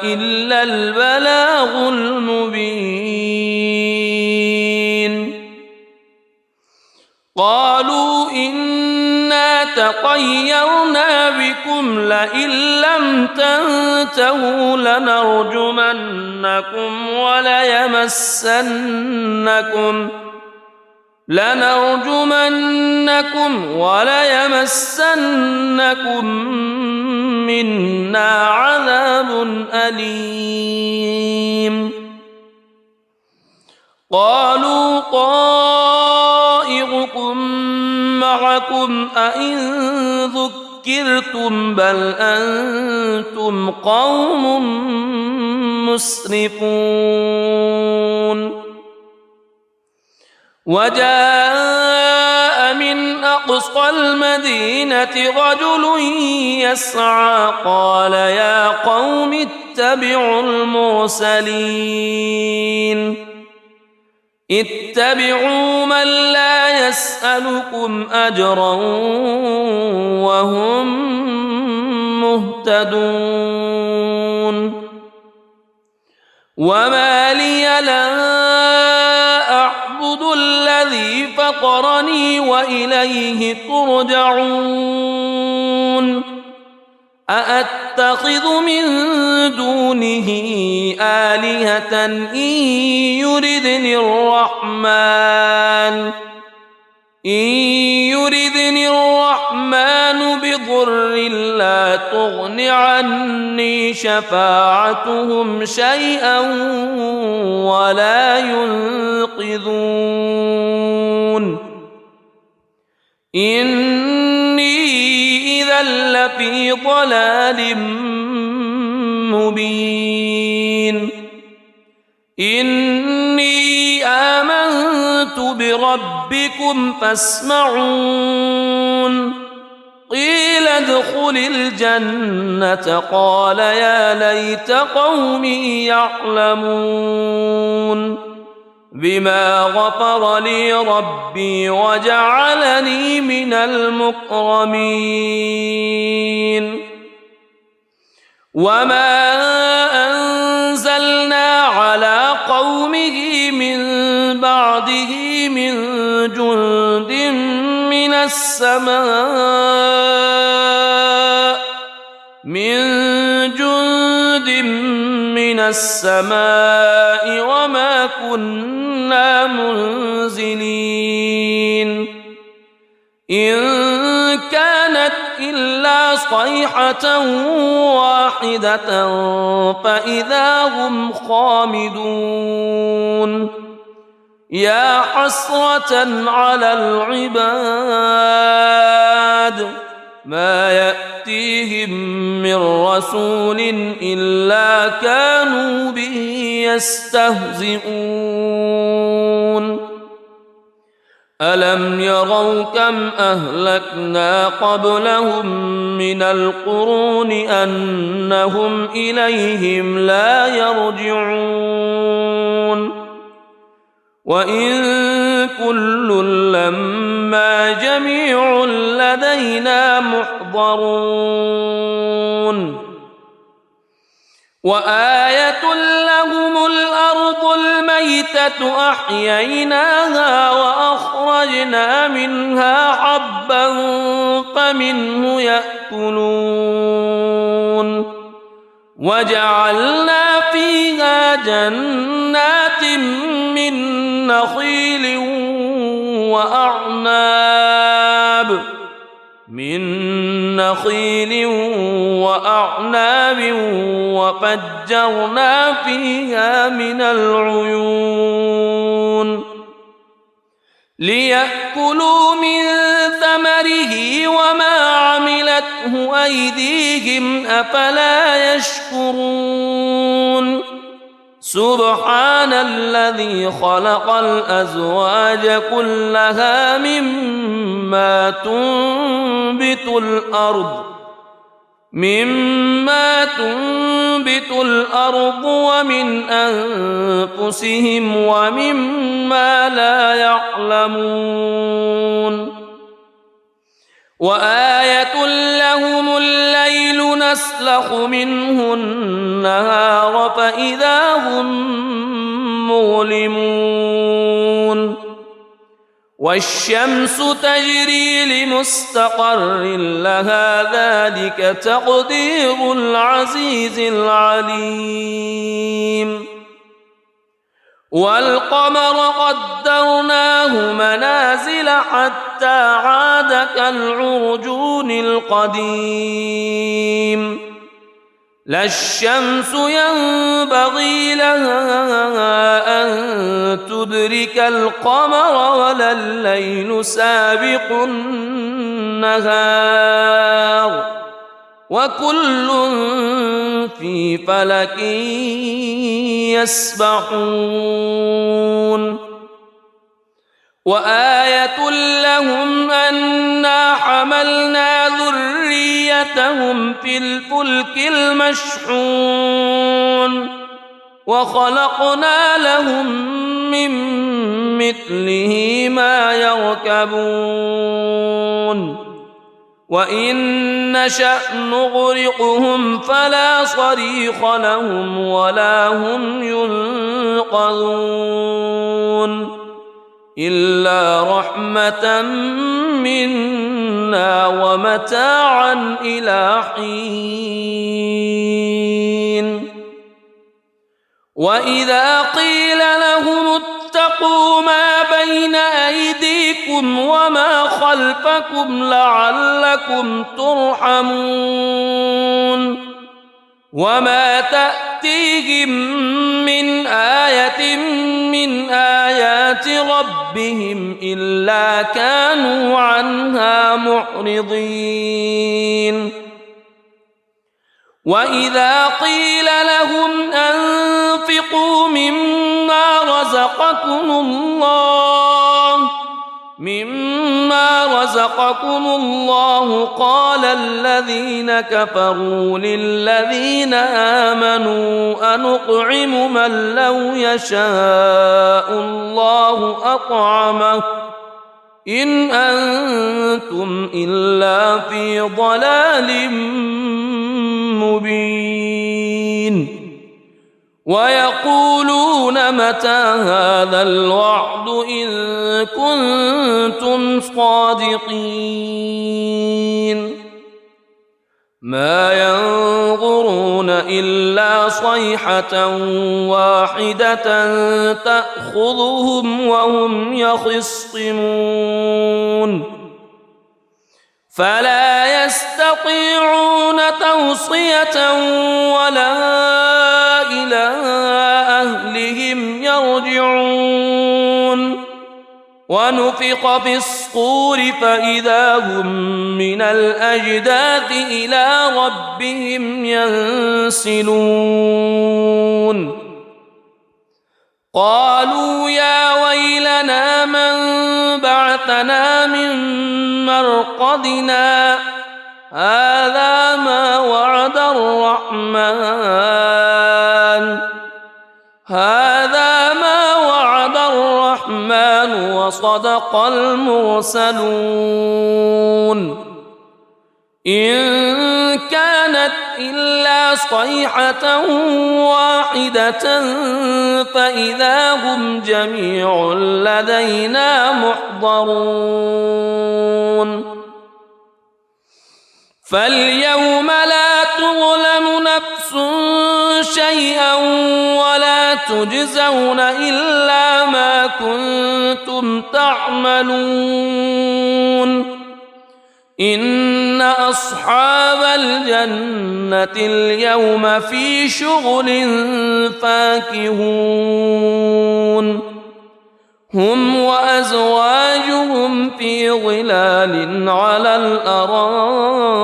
إلا البلاغ المبين قالوا إنا تطيرنا بكم لئن لم تنتهوا لنرجمنكم وليمسنكم منا عذاب أليم قالوا طائركم معكم أئن ذكرتم بل أنتم قوم مسرفون وجاء من أقصى المدينة رجل يسعى قال يا قوم اتبعوا اتبعوا من لا يسألكم أجرا وهم مهتدون وما لي لا أعبد الذي فطرني وإليه ترجعون أأتخذ من دونه آلهة إن يردني الرحمن بضر لا تغن عني شفاعتهم شيئا ولا ينقذون إني إذا لفي ضلال مبين إني آمنت بربكم فاسمعون قيل ادخل الجنة قال يا ليت قومي يعلمون بما غفر لي ربي وجعلني من المكرمين وما أنزلنا على قومه من بعده من جند من السماء وما كنا منزلين إن كانت إلا صيحة واحدة فإذا هم خامدون يا حسرة على العباد ما يأتيهم من رسول إلا كانوا به يستهزئون ألم يروا كم أهلكنا قبلهم من القرون أنهم إليهم لا يرجعون وإن كل لما جميع لدينا محضرون وآية لهم الأرض الميتة أحييناها وأخرجنا منها حبا فمنه يأكلون وجعلنا فيها جنات من نخيل وأعناب وفجرنا فيها من العيون ليأكلوا من ثمره وما عملته أيديهم أفلا يشكرون سبحان الذي خلق الأزواج كلها مما تنبت الأرض مما تنبت الأرض ومن أنفسهم ومما لا يعلمون وآية لهم الليل نسلخ منه النهار فإذا هم مظلمون والشمس تجري لمستقر لها ذلك تقدير العزيز العليم والقمر قدرناه منازل حتى عاد كالعرجون القديم لا الشمس ينبغي لها أن تدرك القمر ولا الليل سابق النهار وكل في فلك يسبحون وآية لهم أنا حملنا ذريتهم في الفلك المشحون وخلقنا لهم من مثله ما يركبون وإن نشأ نغرقهم فلا صريخ لهم ولا هم ينقذون إلا رحمة منا ومتاعا إلى حين وإذا قيل لهم اتقوا ما بين أيديكم وما خلفكم لعلكم ترحمون وما تأتيهم من آية من آيات ربهم إلا كانوا عنها معرضين وإذا قيل لهم أنفقوا مما رزقكم الله قال الذين كفروا للذين آمنوا أنطعم من لو يشاء الله أطعمه إن أنتم إلا في ضلال مبين ويقولون متى هذا الوعد إن كنتم صادقين ما ينظرون إلا صيحة واحدة تأخذهم وهم يخصمون فلا يستطيعون توصية ولا إلى أهلهم يرجعون ونفخ في الصور فإذا هم من الأجداث إلى ربهم ينسلون قالوا يا ويلنا من بعثنا من مرقدنا هذا ما وعد الرحمن وصدق المرسلون إن كانت إلا صيحة واحدة فإذا هم جميع لدينا محضرون فاليوم لا تظلم نفس شيئا ولا تجزون إلا ما كنتم تعملون إن أصحاب الجنة اليوم في شغل فاكهون هم وأزواجهم في ظلال على الأرائك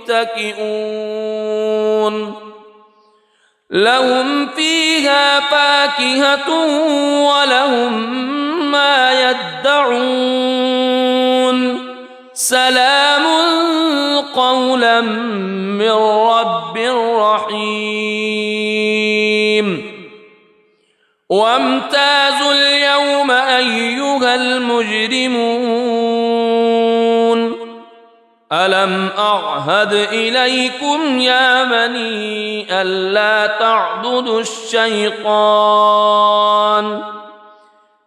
متكئون لهم فيها فاكهة ولهم ما يدعون سلام قولا من رب رحيم وامتازوا اليوم أيها المجرمون ألم أعهد إليكم يا بني ألا تعبدوا الشيطان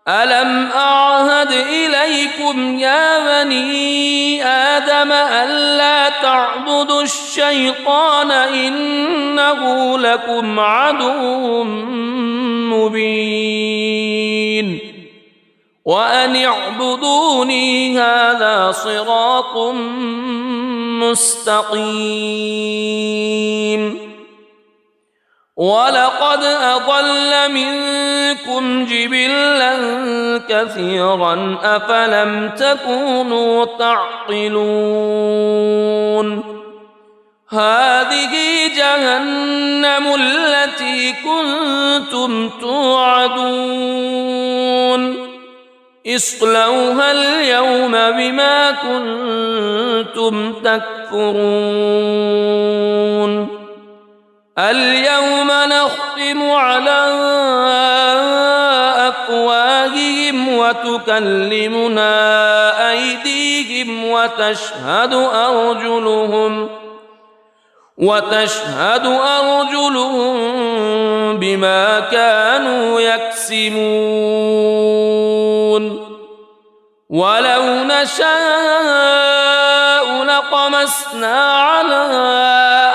ألم أعهد إليكم يا بني آدم ألا تعبدوا الشيطان إنه لكم عدو مبين وأن اعبدوني هذا صراط مستقيم ولقد أضل منكم جبلا كثيرا أفلم تكونوا تعقلون هذه جهنم التي كنتم توعدون اصلوها اليوم بما كنتم تكفرون اليوم نختم على أفواههم وتكلمنا أيديهم وتشهد أرجلهم بما كانوا يكسبون ولو نشاء لطمسنا على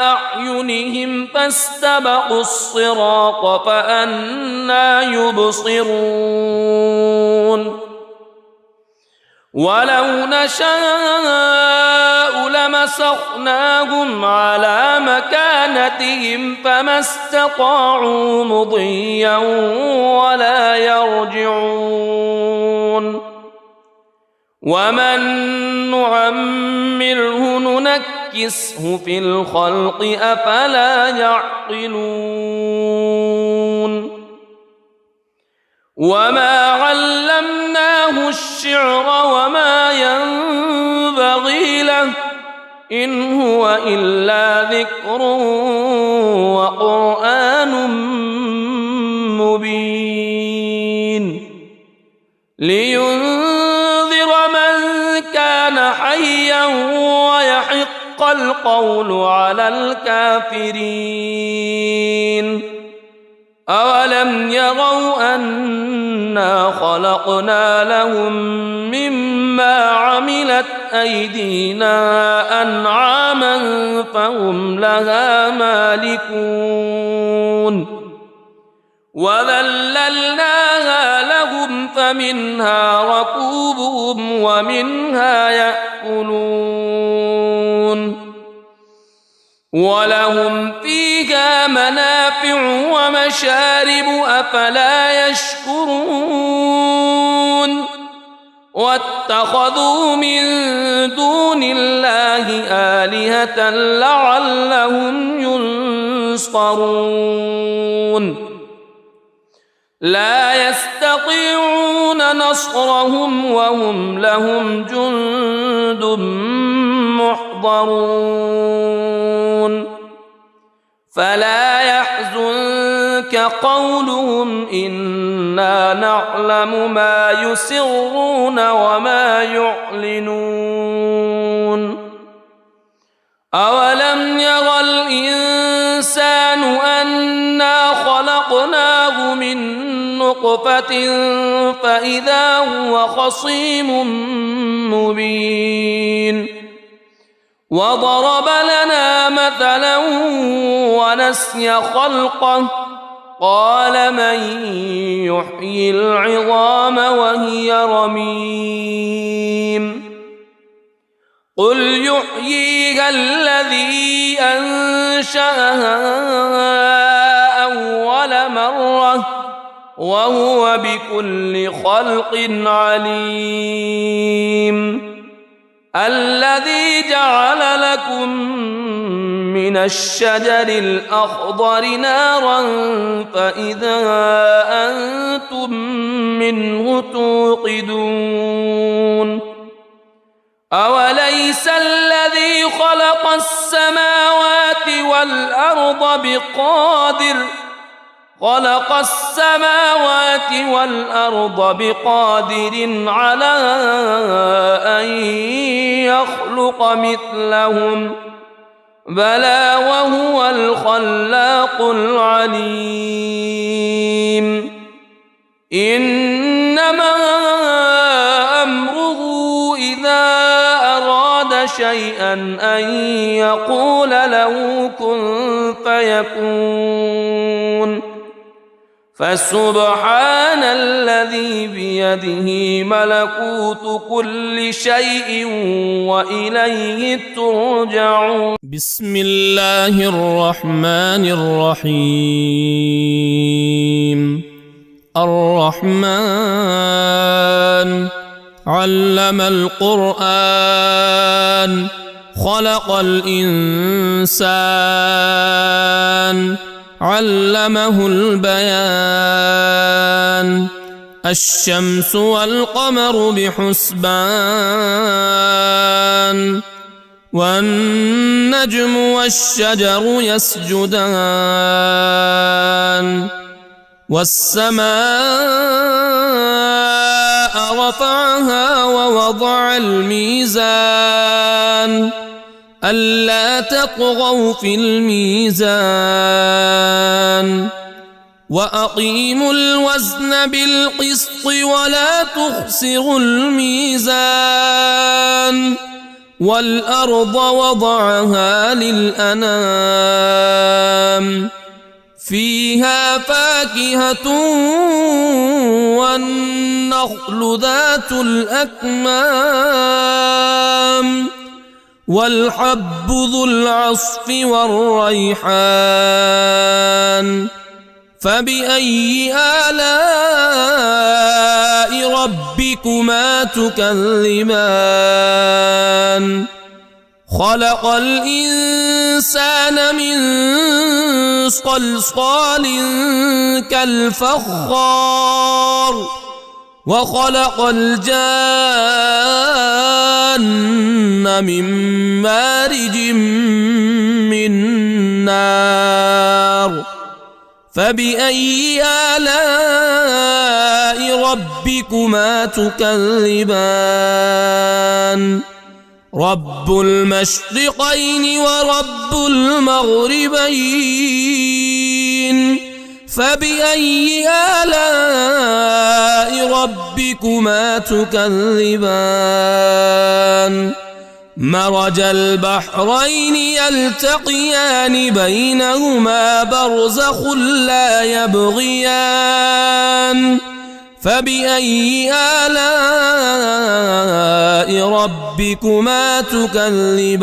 أعينهم فاستبقوا الصراط فأنى يبصرون ولو نشاء لمسخناهم على مكانتهم فما استطاعوا مضيا ولا يرجعون ومن نعمره ننكسه في الخلق أفلا يعقلون وما علمناه الشعر وما ينبغي له إن هو إلا ذكر وقرآن مبين لينذر من كان حيا ويحق القول على الكافرين أولم يروا أنا خلقنا لهم مما عملت أيدينا أنعاما فهم لها مالكون وذللناها لهم فمنها ركوبهم ومنها يأكلون ولهم فيها منافع ومشارب أفلا يشكرون واتخذوا من دون الله آلهة لعلهم ينصرون لا يستطيعون نصرهم وهم لهم جند محضرون فلا يحزنك قولهم إنا نعلم ما يسرون وما يعلنون أولم ير الإنسان أنا خلقناه من نطفة فإذا هو خصيم مبين وضرب لنا مثلا ونسي خلقه قال من يحيي العظام وهي رميم قل يحييها الذي أنشأها أول مرة وهو بكل خلق عليم الذي جعل لكم من الشجر الأخضر نارا فإذا أنتم منه توقدون أوليس الذي خلق السماوات والأرض بقادر على أن يخلق مثلهم بلى وهو الخلاق العليم إنما أمره إذا أراد شيئا أن يقول له كن فيكون فسبحان الذي بيده ملكوت كل شيء وإليه ترجعون. بسم الله الرحمن الرحيم. الرحمن علم القرآن خلق الإنسان علمه البيان الشمس والقمر بحسبان والنجم والشجر يسجدان والسماء رفعها ووضع الميزان ألا تطغوا في الميزان وأقيموا الوزن بالقسط ولا تخسروا الميزان والأرض وضعها للأنام فيها فاكهة والنخل ذات الأكمام والحب ذو العصف والريحان فبأي آلاء ربكما تكذبان خلق الإنسان من صلصال كالفخار وخلق الجان من مارج من نار فبأي آلاء ربكما تكذبان رب المشرقين ورب المغربين فبأي آلاء ربكما تكذبان مرج البحرين يلتقيان بينهما برزخ لا يبغيان فبأي آلاء ربكما تكذبان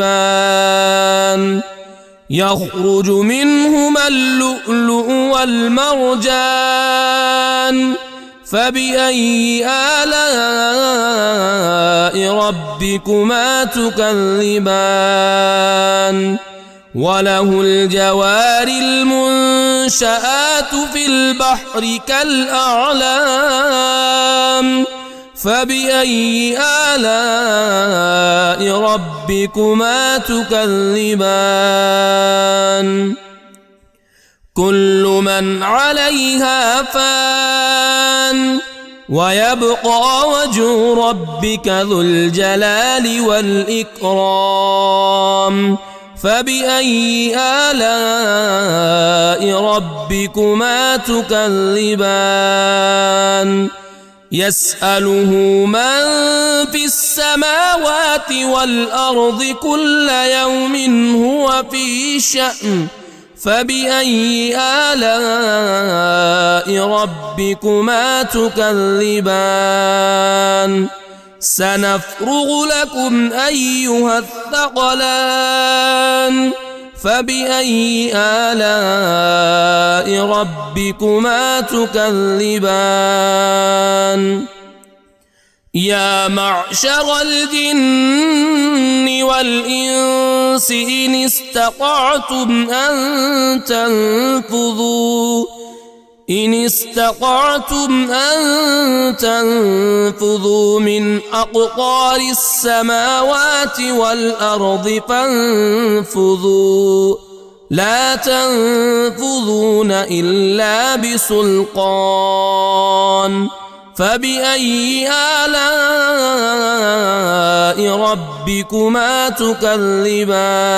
يخرج منهما اللؤلؤ والمرجان فبأي آلاء ربكما تكذبان وله الجوار المنشآت في البحر كالأعلام فبأي آلاء ربكما تكذبان كل من عليها فان ويبقى وجه ربك ذو الجلال والإكرام فبأي آلاء ربكما تكذبان يسأله من في السماوات والأرض كل يوم هو في شأن فبأي آلاء ربكما تكذبان سنفرغ لكم أيها الثقلان فبأي آلاء ربكما تكذبان يا معشر الجن والإنس إن استطعتم أن إن استطعتم أن تنفذوا من أقطار السماوات والأرض فانفذوا لا تنفذون إلا بسلطان فبأي آلاء ربكما تكذبان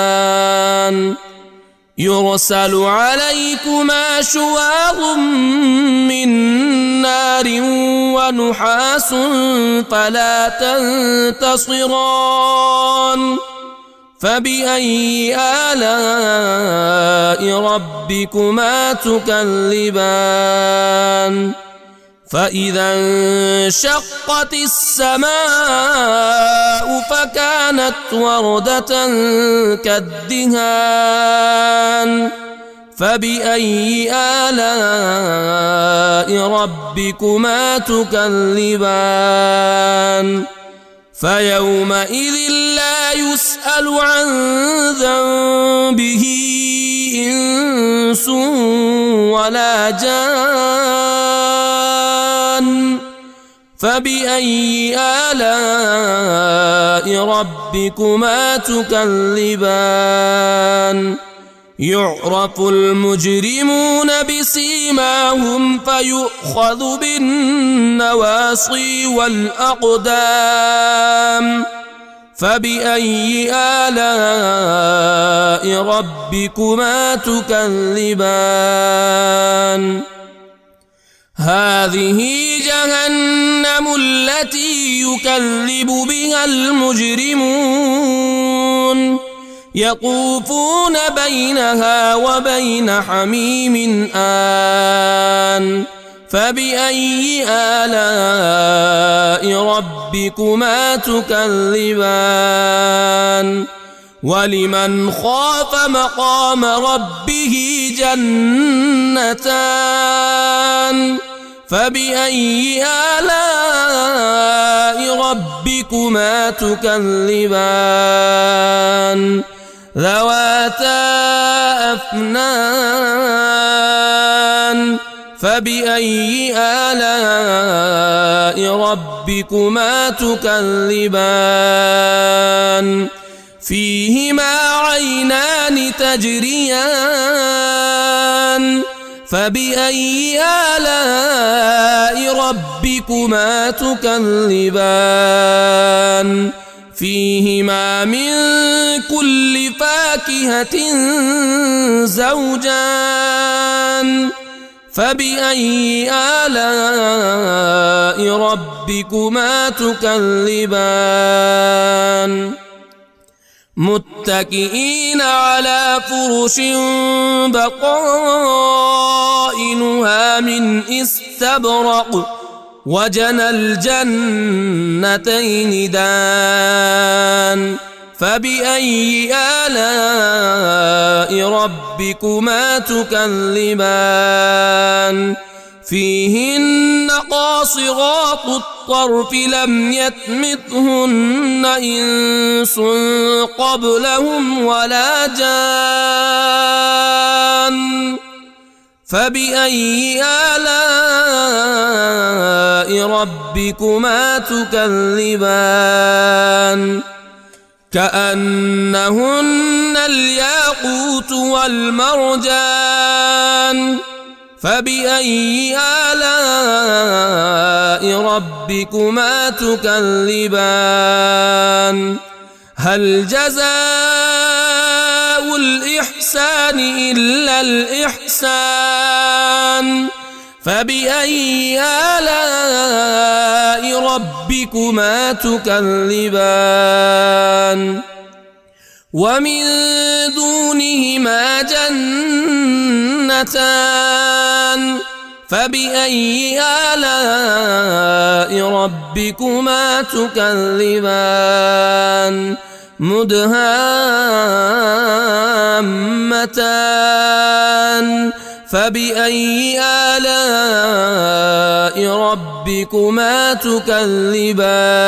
يرسل عليكما شواظ من نار ونحاس فلا تنتصران فبأي آلاء ربكما تكذبان فإذا انشقت السماء فكانت وردة كالدهان فبأي آلاء ربكما تكذبان فيومئذ لا يسأل عن ذنبه إنس ولا جان فبأي آلاء ربكما تكذبان يعرف المجرمون بسيماهم فيؤخذ بالنواصي والأقدام فبأي آلاء ربكما تكذبان هذه جهنم التي يكذب بها المجرمون يطوفون بينها وبين حميم آن فبأي آلاء ربكما تكذبان ولمن خاف مقام ربه جنتان فبأي آلاء ربكما تكذبان ذواتا أفنان فبأي آلاء ربكما تكذبان فيهما عينان تجريان فبأي آلاء ربكما تكذبان فيهما من كل فاكهة زوجان فبأي آلاء ربكما تكذبان متكئين على فرش بطائنها من استبرق وجنى الجنتين دان فبأي آلاء ربكما تكذبان فيهن قاصرات الطرف لم يطمثهن إنس قبلهم ولا جان فبأي آلاء ربكما تكذبان كأنهن الياقوت والمرجان فبأي آلاء ربكما تكذبان هل جزاء الإحسان إلا الإحسان فبأي آلاء ربكما تكذبان ومن دونهما جنتان فبأي آلاء ربكما تكذبان مدهامتان فبأي آلاء ربكما تكذبان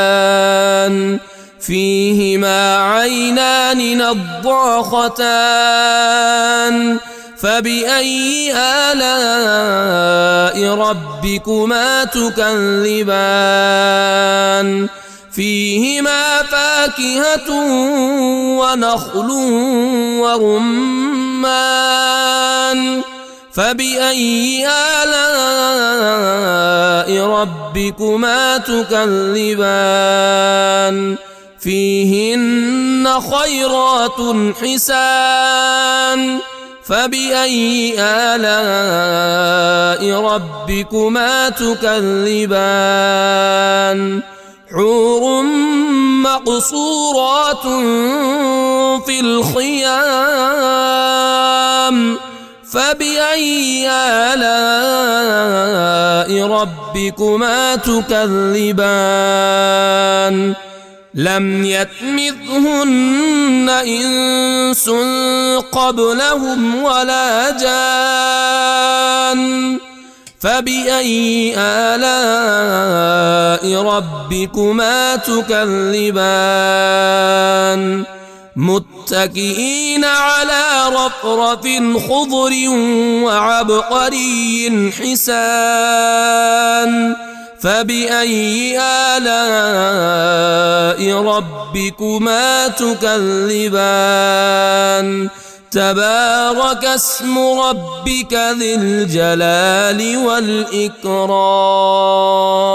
فيهما عينان نضاختان فبأي آلاء ربكما تكذبان فيهما فاكهة ونخل ورمان فبأي آلاء ربكما تكذبان فيهن خيرات حسان فبأي آلاء ربكما تكذبان حور مقصورات في الخيام فبأي آلاء ربكما تكذبان لم يطمثهن إنس قبلهم ولا جان فبأي آلاء ربكما تكذبان متكئين على رفرف خضر وعبقري حسان فبأي آلاء ربكما تكذبان تبارك اسم ربك ذي الجلال والإكرام